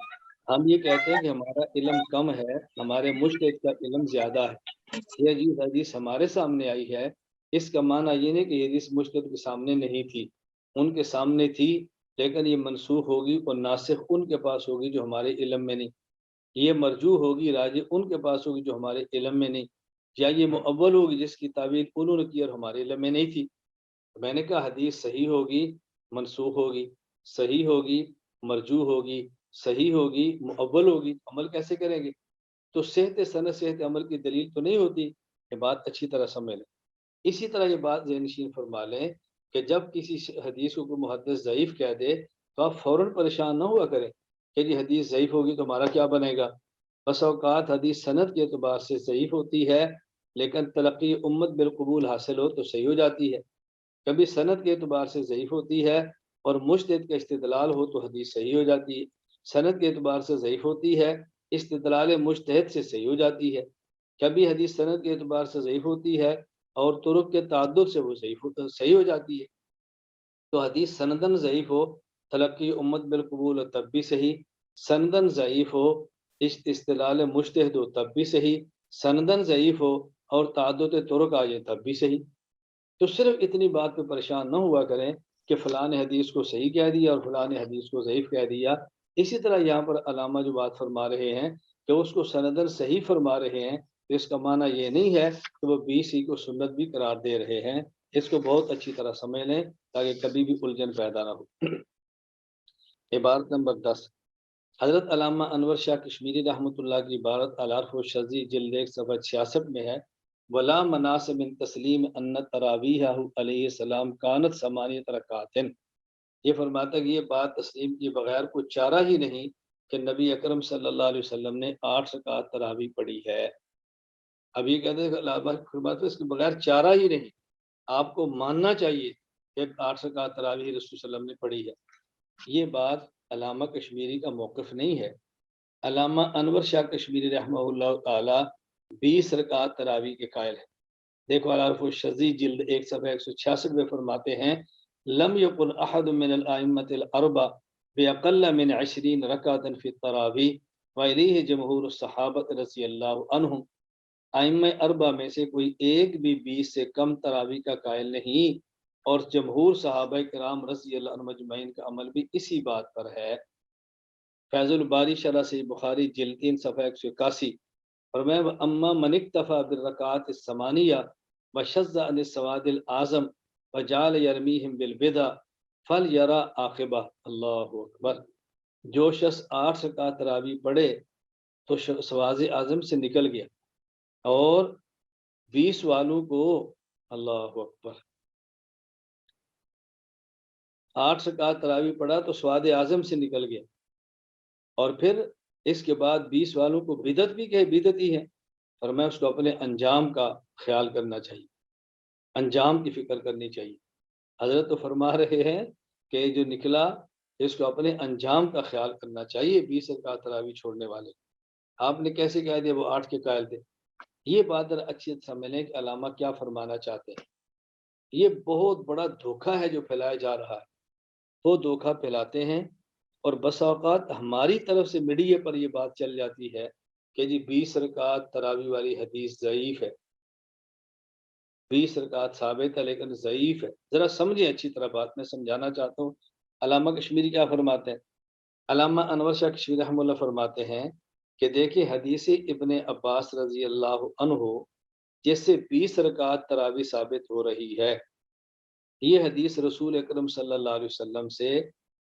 ہم یہ کہتے ہیں کہ ہمارا علم کم ہے، ہمارے مجتہد کا علم زیادہ ہے۔ یہ حدیث ہمارے سامنے آئی ہے، اس کا معنی یہ نہیں کہ یہ حدیث مجتہد کے سامنے نہیں تھی، ان کے سامنے تھی، لیکن یہ منسوخ ہوگی اور ناسخ ان کے پاس ہوگی جو ہمارے علم میں نہیں، یہ مرجوع ہوگی راجع ان کے پاس ہوگی جو ہمارے علم میں نہیں، یا یہ مؤول ہوگی جس کی تعویل انہوں نے کی اور ہمارے علم میں نہیں تھی۔ میں نے کہا حدیث صحیح ہوگی، منسوخ ہوگی، صحیح ہوگی، مرجوع ہوگی، صحیح ہوگی، مؤول ہوگی، عمل کیسے کریں گے؟ تو صحت سند صحت عمل کی دلیل تو نہیں ہوتی۔ یہ بات اچھی طرح سمجھ لیں۔ اسی طرح یہ بات ذہن نشین فرما لیں کہ جب کسی حدیث کو کوئی محدث ضعیف کہہ دے تو آپ فوراً پریشان نہ ہوا کریں کہ یہ حدیث ضعیف ہوگی تو ہمارا کیا بنے گا۔ بس اوقات حدیث سند کے اعتبار سے ضعیف ہوتی ہے لیکن تلقی امت بالقبول حاصل ہو تو صحیح ہو جاتی ہے۔ کبھی سند کے اعتبار سے ضعیف ہوتی ہے اور مجتہد کا استدلال ہو تو حدیث صحیح ہو جاتی ہے۔ سند کے اعتبار سے ضعیف ہوتی ہے، استدلال مجتہد سے صحیح ہو جاتی ہے۔ کبھی حدیث سند کے اعتبار سے ضعیف ہوتی ہے اور طرق کے تعدد سے وہ صحیح ہو جاتی ہے۔ تو حدیث سندن ضعیف ہو، تلقی امت بالقبول ہو تب بھی صحیح، سندن ضعیف ہو، استدلال مجتہد ہو تب بھی صحیح، سندن ضعیف ہو اور تعدد طرق آ جائے تب بھی صحیح۔ تو صرف اتنی بات پہ پریشان نہ ہوا کریں کہ فلاں نے حدیث کو صحیح کہہ دیا اور فلاں نے حدیث کو ضعیف کہہ دیا۔ اسی طرح یہاں پر علامہ جو بات فرما رہے ہیں کہ اس کو سندن صحیح فرما رہے ہیں، تو اس کا معنی یہ نہیں ہے کہ وہ بیس ہی کو سنت بھی قرار دے رہے ہیں۔ اس کو بہت اچھی طرح سمجھ لیں تاکہ کبھی بھی الجھن پیدا نہ ہو۔ عبارت نمبر 10، حضرت علامہ انور شاہ کشمیری رحمۃ اللہ کی عبارت العرف الشذی جلد 1 صفحہ 66 میں ہے، ولا مناسب من تسلیم ان تراویح علیہ السلام کانت ثمانیۃ رکعات۔ یہ فرماتا ہے کہ یہ بات تسلیم کیے بغیر کوئی چارہ ہی نہیں کہ نبی اکرم صلی اللہ علیہ وسلم نے 8 رکعت تراویح پڑھی ہے۔ اب یہ کہتے ہیں کہ علامہ فرماتے ہیں اس کے بغیر چارہ ہی نہیں، آپ کو ماننا چاہیے کہ 8 رکعت تراویح رسول صلی اللہ علیہ وسلم نے پڑھی ہے۔ یہ بات علامہ کشمیری کا موقف نہیں ہے۔ علامہ انور شاہ کشمیری رحمہ اللہ تعالی 20 رکعت تراویح کے قائل ہیں۔ دیکھو العرف الشذی جلد 1 صفحہ 166 میں فرماتے ہیں، لم یقل احد من الائمۃ الاربع باقل من 20 رکعۃ فی التراویح والیہ جمہور الصحابہ رضی اللہ عنہم۔ ائمہ اربع میں سے کوئی ایک بھی 20 سے کم تراویح کا قائل نہیں، اور جمہور صحابہ کرام رضی اللہ عنہ مجمعین کا عمل بھی اسی بات پر ہے۔ فیض الباری شرح صحیح بخاری جلد 3 صفحہ 181، فرمایا اما من اکتفى بالرکعات الثمانیہ وشذ عن السواد الاعظم وجعل یرمیہم بالبدع فلیرى عاقبہ۔ اللہ اکبر۔ جو شخص 8 رکعت تراویح پڑھے تو سواد اعظم سے نکل گیا، اور 20 والوں کو، اللہ اکبر، 8 رکعت تراویح پڑھا تو سواد اعظم سے نکل گیا، اور پھر اس کے بعد 20 والوں کو بدعت بھی کہے بدعت ہی ہے۔ فرمایا اس کو اپنے انجام کا خیال کرنا چاہیے، انجام کی فکر کرنی چاہیے۔ حضرت تو فرما رہے ہیں کہ جو نکلا اس کو اپنے انجام کا خیال کرنا چاہیے، 20 رکعت تراویح چھوڑنے والے۔ آپ نے کیسے کہہ دیا وہ 8 کے قائل تھے؟ یہ بات ذرا اچھی طرح سمجھ لیں کہ علامہ کیا فرمانا چاہتے ہیں۔ یہ بہت بڑا دھوکہ ہے جو پھیلایا جا رہا ہے وہ دھوکہ پھیلاتے ہیں، اور بس اوقات ہماری طرف سے میڈیا پر یہ بات چل جاتی ہے کہ جی 20 رکعت تراویح والی حدیث ضعیف ہے، 20 رکعت ثابت ہے لیکن ضعیف ہے۔ ذرا سمجھیں اچھی طرح بات، میں سمجھانا چاہتا ہوں۔ علامہ کشمیری کیا فرماتے ہیں؟ علامہ انور شاہ کشمیری رحمہ اللہ فرماتے ہیں کہ دیکھیں حدیث ابن عباس رضی اللہ عنہ جس سے 20 رکعت تراویح ثابت ہو رہی ہے، یہ حدیث رسول اکرم صلی اللہ علیہ وسلم سے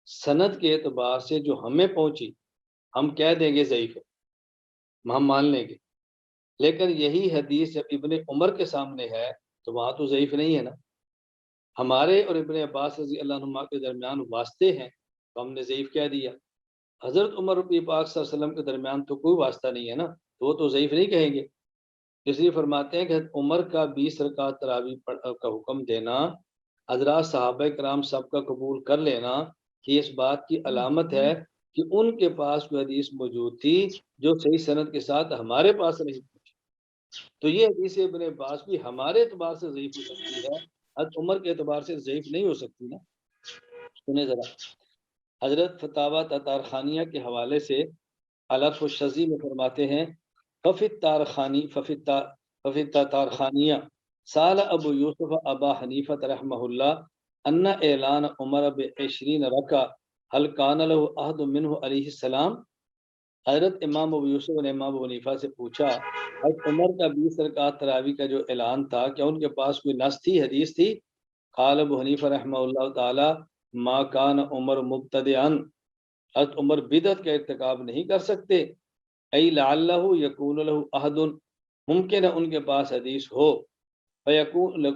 سند کے اعتبار سے جو ہمیں پہنچی، ہم کہہ دیں گے ضعیف ہے، ہم مان لیں گے، لیکن یہی حدیث جب ابن عمر کے سامنے ہے تو وہاں تو ضعیف نہیں ہے نا۔ ہمارے اور ابن عباس رضی اللہ عنہ کے درمیان واسطے ہیں تو ہم نے ضعیف کہہ دیا۔ حضرت عمر رضی پاک صلی اللہ علیہ وسلم کے درمیان تو کوئی واسطہ نہیں ہے نا، تو وہ تو ضعیف نہیں کہیں گے۔ اس لیے فرماتے ہیں کہ عمر کا 20 رکعت تراویح کا حکم دینا، حضرات صحابہ کرام سب کا قبول کر لینا، کہ اس بات کی علامت ہے کہ ان کے پاس کوئی حدیث موجود تھی جو صحیح سند کے ساتھ ہمارے پاس نہیں پہنچی۔ تو یہ حدیث ابن عباس بھی ہمارے اعتبار سے ضعیف ہو سکتی ہے، حضرت عمر کے اعتبار سے ضعیف نہیں ہو سکتی نا۔ سنیں ذرا، حضرت فتاوی تتار خانیہ کے حوالے سے الف الشذی میں فرماتے ہیں ففت تارخانیہ سال ابو یوسف ابا حنیفۃ رحمہ اللہ ان اعلان عمر بعشرین رکع هل کان له عہد منہ علیہ السلام۔ حضرت امام ابو یوسف نے امام ابو حنیفہ سے پوچھا حضرت عمر کا 20 رکعت تراویح کا جو اعلان تھا کیا ان کے پاس کوئی نص تھی، حدیث تھی؟ قال ابو حنیفہ رحمہ اللہ تعالی ما کان عمر مبتدعا، حضرت عمر بدعت کا ارتکاب نہیں کر سکتے، ای لعلہ یکون له عہد، ممکن ہے ان کے پاس حدیث ہو، فیکون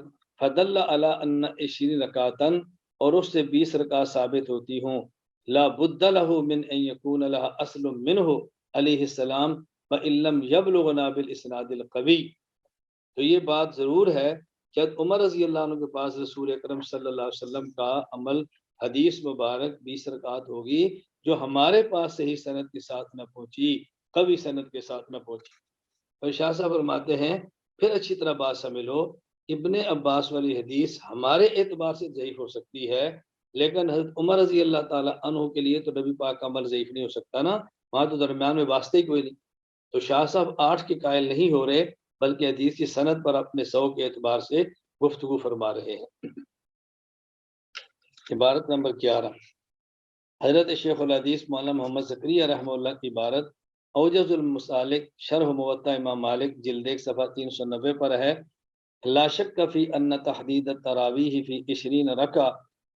فدل علی ان 20 رکعتن، اور اس سے 20 رکعت ثابت ہوتی ہوں، لا بد له من ان یکون لها اصل منہ علیہ السلام فان لم یبلغنا بالاسناد القوی۔ تو یہ بات ضرور ہے کہ عمر رضی اللہ عنہ کے پاس رسول اکرم صلی اللہ علیہ وسلم کا عمل حدیث مبارک 20 رکعت ہوگی جو ہمارے پاس صحیح سند کے ساتھ نہ پہنچی، قوی سند کے ساتھ نہ پہنچی۔ اور شاہ صاحب فرماتے ہیں پھر اچھی طرح بات سمجھ لو، ابن عباس والی حدیث ہمارے اعتبار سے ضعیف ہو سکتی ہے، لیکن حضرت عمر رضی اللہ تعالیٰ عنہ کے لیے تو نبی پاک کا عمل ضعیف نہیں ہو سکتا نا، وہاں تو درمیان میں واسطے ہی کوئی نہیں۔ تو شاہ صاحب 8 کے قائل نہیں ہو رہے بلکہ حدیث کی سند پر اپنے 100 کے اعتبار سے گفتگو فرما رہے ہیں۔ عبارت نمبر 11، حضرت شیخ الحدیث مولانا محمد زکریا رحمہ اللہ کی عبارت اوجز المسالک شرح موطا امام مالک جلد 1 صفحہ 390 پر ہے، لا شک فی ان تحدید التراویح فی 20 رکعہ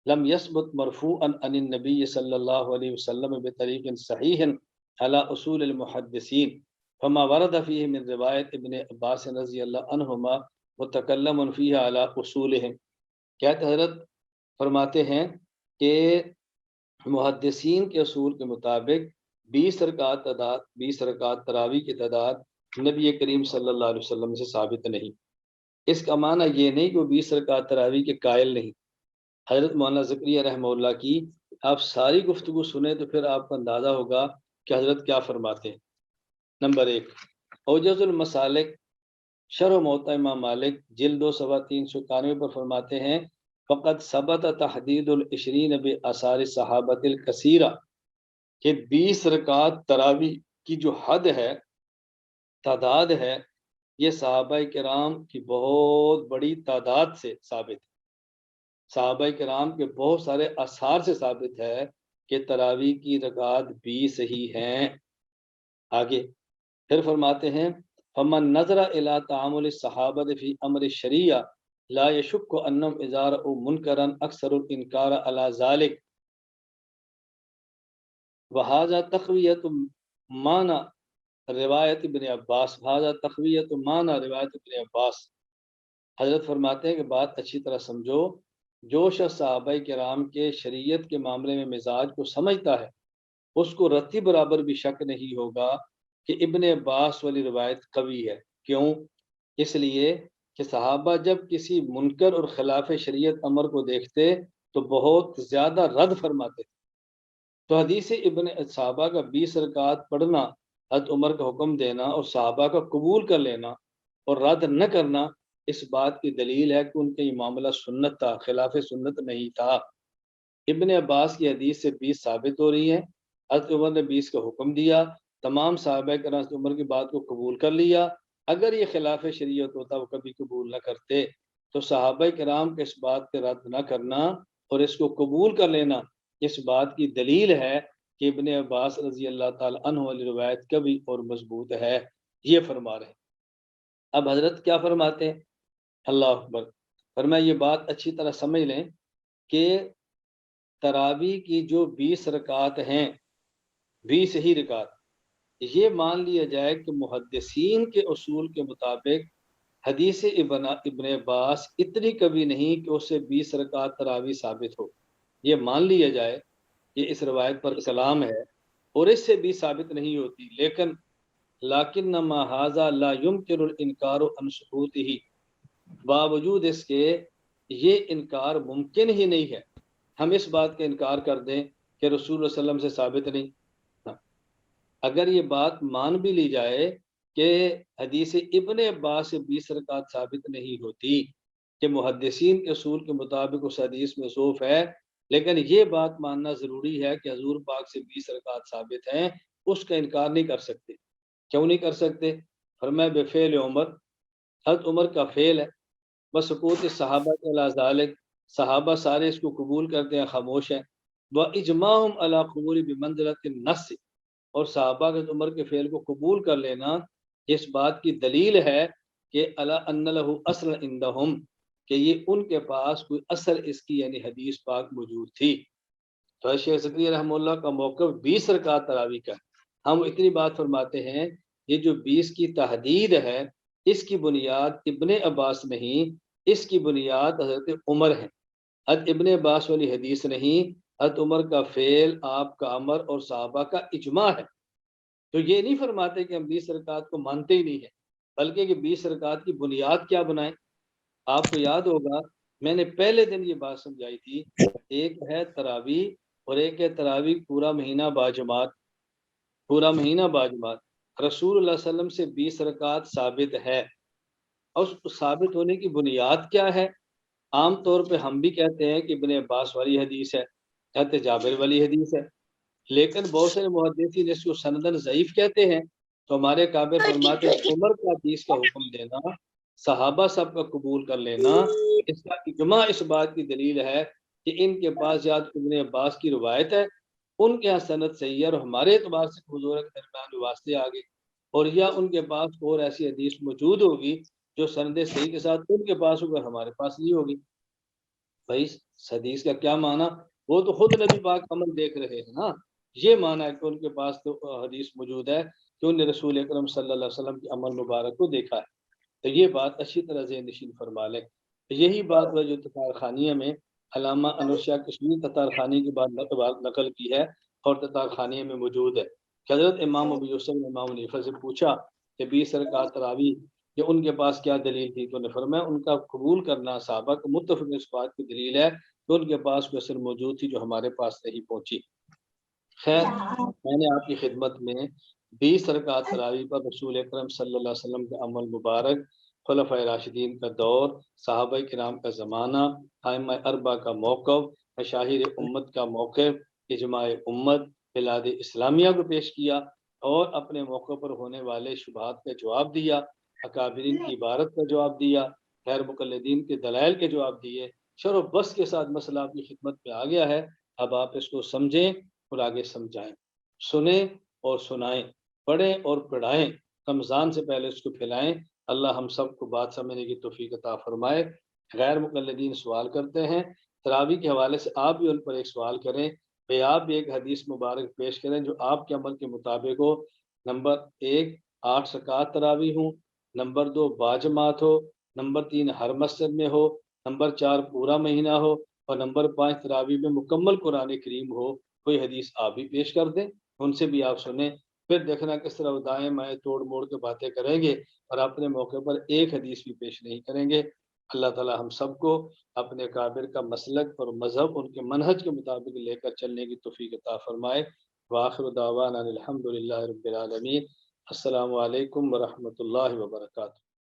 لم یثبت مرفوعا عن النبی صلی اللہ علیہ وسلم بطریق صحیح علی اصول المحدثین، فما ورد فیہ من روایت ابن عباس رضی اللہ عنہما متکلم فیہ علی اصولہم۔ کہتے حضرت فرماتے ہیں کہ محدثین کے اصول کے مطابق 20 رکعت تراویح کی تعداد نبی کریم صلی اللہ علیہ وسلم سے ثابت نہیں۔ اس کا معنی یہ نہیں کہ وہ 20 رکعت تراویح کے قائل نہیں۔ حضرت مولانا زکریا رحمہ اللہ کی آپ ساری گفتگو سنیں تو پھر آپ کو اندازہ ہوگا کہ حضرت کیا فرماتے ہیں۔ نمبر 1، اوجز المسالک شرح موطا امام مالک جلد 2 صفحہ 391 پر فرماتے ہیں فقط ثبت تحدید العشرین بآثار صحابت الکثیرہ، کہ 20 رکعت تراویح کی جو حد ہے، تعداد ہے، یہ صحابہ کرام کی بہت بڑی تعداد سے ثابت ہے، صحابہ کرام کے بہت سارے آثار سے ثابت ہے کہ تراویح کی رکعت 20 ہی ہیں۔ آگے پھر فرماتے ہیں فمن نظر الی تعامل الصحابہ فی امر الشریعہ لا یشک انہم اذا رأوا منکرا اکثر الانکار علی ذلک، وہذا تقویت معنی روایت ابن عباس، وہذا تقویت معنی روایت ابن عباس۔ حضرت فرماتے ہیں کہ بات اچھی طرح سمجھو، جو شخص صحابہ کرام کے شریعت کے معاملے میں مزاج کو سمجھتا ہے اس کو رتی برابر بھی شک نہیں ہوگا کہ ابن عباس والی روایت قوی ہے۔ کیوں؟ اس لیے کہ صحابہ جب کسی منکر اور خلاف شریعت امر کو دیکھتے تو بہت زیادہ رد فرماتے، تو حدیث ابن صحابہ کا 20 رکعت پڑھنا، حضرت عمر کا حکم دینا اور صحابہ کا قبول کر لینا اور رد نہ کرنا اس بات کی دلیل ہے کہ ان کا یہ معاملہ سنت تھا، خلاف سنت نہیں تھا۔ ابن عباس کی حدیث سے 20 ثابت ہو رہی ہیں، حضرت عمر نے 20 کا حکم دیا، تمام صحابہ کرام حضرت عمر کی بات کو قبول کر لیا۔ اگر یہ خلاف شریعت ہوتا وہ کبھی قبول نہ کرتے، تو صحابہ کرام کے اس بات کے رد نہ کرنا اور اس کو قبول کر لینا اس بات کی دلیل ہے کہ ابن عباس رضی اللہ تعالی عنہ والی روایت کبھی اور مضبوط ہے، یہ فرما رہے ہیں۔ اب حضرت کیا فرماتے ہیں؟ اللہ اکبر، فرمایا یہ بات اچھی طرح سمجھ لیں کہ تراویح کی جو 20 رکعات ہیں، 20 ہی رکعات، یہ مان لیا جائے کہ محدثین کے اصول کے مطابق حدیث ابن عباس اتنی کبھی نہیں کہ اس سے 20 رکعت تراویح ثابت ہو، یہ مان لیا جائے کہ اس روایت پر کلام ہے اور اس سے بھی ثابت نہیں ہوتی، لیکنما ھذا لا يمكن الانکار عن ثبوتہ، باوجود اس کے یہ انکار ممکن ہی نہیں ہے، ہم اس بات کا انکار کر دیں کہ رسول اللہ صلی اللہ علیہ وسلم سے ثابت نہیں۔ اگر یہ بات مان بھی لی جائے کہ حدیث ابن عباس سے 20 رکعت ثابت نہیں ہوتی، کہ محدثین کے اصول کے مطابق اس حدیث میں ضعف ہے، لیکن یہ بات ماننا ضروری ہے کہ حضور پاک سے 20 رکعت ثابت ہیں، اس کا انکار نہیں کر سکتے۔ کیوں نہیں کر سکتے؟ فرمایا بفعل عمر، حضرت عمر کا فعل ہے، بسکوت صحابہ کے علی ذالک، صحابہ سارے اس کو قبول کرتے ہیں، خاموش ہیں، واجماعهم علی قبول بمنزلۃ النص، اور صحابہ کے عمر کے فعل کو قبول کر لینا اس بات کی دلیل ہے کہ الا ان له اصل عندهم، کہ یہ ان کے پاس کوئی اثر اس کی یعنی حدیث پاک موجود تھی۔ تو شیخ زکریا رحمہ اللہ کا موقف 20 رکعت تراویح کا ہے۔ ہم اتنی بات فرماتے ہیں، یہ جو 20 کی تحدید ہے اس کی بنیاد ابن عباس نہیں، اس کی بنیاد حضرت عمر ہے۔ حضرت ابن عباس والی حدیث نہیں، حضرت عمر کا فعل، آپ کا امر اور صحابہ کا اجماع ہے۔ تو یہ نہیں فرماتے کہ ہم 20 رکعت کو مانتے ہی نہیں ہیں، بلکہ کہ 20 رکعت کی بنیاد کیا بنائیں۔ آپ کو یاد ہوگا میں نے پہلے دن یہ بات سمجھائی تھی، ایک ہے تراویح اور ایک ہے تراویح پورا مہینہ باجماعت، پورا مہینہ باجماعت۔ رسول اللہ صلی اللہ علیہ وسلم سے 20 رکعت ثابت ہے، اور اس ثابت ہونے کی بنیاد کیا ہے؟ عام طور پہ ہم بھی کہتے ہیں کہ ابن عباس والی حدیث ہے، کہتے جابر والی حدیث ہے، لیکن بہت سے محدثین اس کو سندن ضعیف کہتے ہیں۔ تو ہمارے کعبے فرماتے ہیں عمر کا حدیث کا حکم دینا، صحابہ سب کا قبول کر لینا، اس کا اجماع اس بات کی دلیل ہے کہ ان کے پاس یا ابن عباس کی روایت ہے، ان کے یہاں سند صحیح ہے، اور ہمارے اعتبار سے حضور کے درمیان واسطے آگے، اور یا ان کے پاس اور ایسی حدیث موجود ہوگی جو سند صحیح کے ساتھ ان کے پاس ہوگا، ہمارے پاس نہیں ہوگی۔ بھائی حدیث کا کیا معنی؟ وہ تو خود نبی پاک عمل دیکھ رہے ہیں نا، یہ معنی ہے کہ ان کے پاس تو حدیث موجود ہے کہ انہوں نے رسول اکرم صلی اللہ علیہ وسلم کے عمل مبارک کو دیکھا ہے۔ تو یہ بات اچھی طرح ذہن نشین فرما لیں۔ یہی بات وہ جو تطار خانیہ میں علامہ انور شاہ کشمیری تطار خانی کی بات نقل کی ہے اور تطار خانیہ میں موجود ہے کہ حضرت امام ابو یوسف نے امام حنیفہ سے پوچھا کہ 20 رکعت تراویح کہ ان کے پاس کیا دلیل تھی، تو نے فرمایا ان کا قبول کرنا صحابہ کو متفق اس بات کی دلیل ہے کہ ان کے پاس کوئی اثر موجود تھی جو ہمارے پاس نہیں پہنچی۔ خیر، میں نے آپ کی خدمت میں 20 رکعت تراویح پر رسول اکرم صلی اللہ علیہ وسلم کا عمل مبارک، خلفائے راشدین کا دور، صحابہ کرام کا زمانہ، ائمہ اربعہ کا موقف، مشاہیر امت کا موقف، اجماع امت، بلاد اسلامیہ کو پیش کیا، اور اپنے موقع پر ہونے والے شبہات کا جواب دیا، اکابرین کی عبارت کا جواب دیا، غیر مقلدین کے دلائل کے جواب دیے۔ شر و بس کے ساتھ مسئلہ آپ کی خدمت میں آ گیا ہے، اب آپ اس کو سمجھیں اور آگے سمجھائیں، سنیں اور سنائیں، پڑھیں اور پڑھائیں، رمضان سے پہلے اس کو پھیلائیں۔ اللہ ہم سب کو بات سمجھنے کی توفیق عطا فرمائے۔ غیر مقلدین سوال کرتے ہیں، تراویح کے حوالے سے آپ بھی ان پر ایک سوال کریں، بھئی آپ بھی ایک حدیث مبارک پیش کریں جو آپ کے عمل کے مطابق ہو۔ نمبر 1 8 رکعت تراویح ہوں، نمبر 2 باجماعت ہو، نمبر 3 ہر مسجد میں ہو، نمبر 4 پورا مہینہ ہو، اور نمبر 5 تراویح میں مکمل قرآن کریم ہو۔ کوئی حدیث آپ بھی پیش کر دیں، ان سے بھی آپ سنیں، پھر دیکھنا کس طرح دائیں بائیں توڑ موڑ کے باتیں کریں گے اور اپنے موقع پر ایک حدیث بھی پیش نہیں کریں گے۔ اللہ تعالی ہم سب کو اپنے کابر کا مسلک اور مذہب ان کے منہج کے مطابق لے کر چلنے کی توفیق عطا فرمائے۔ وآخر دعوانا الحمد للہ رب العالمین۔ السلام علیکم ورحمۃ اللہ وبرکاتہ۔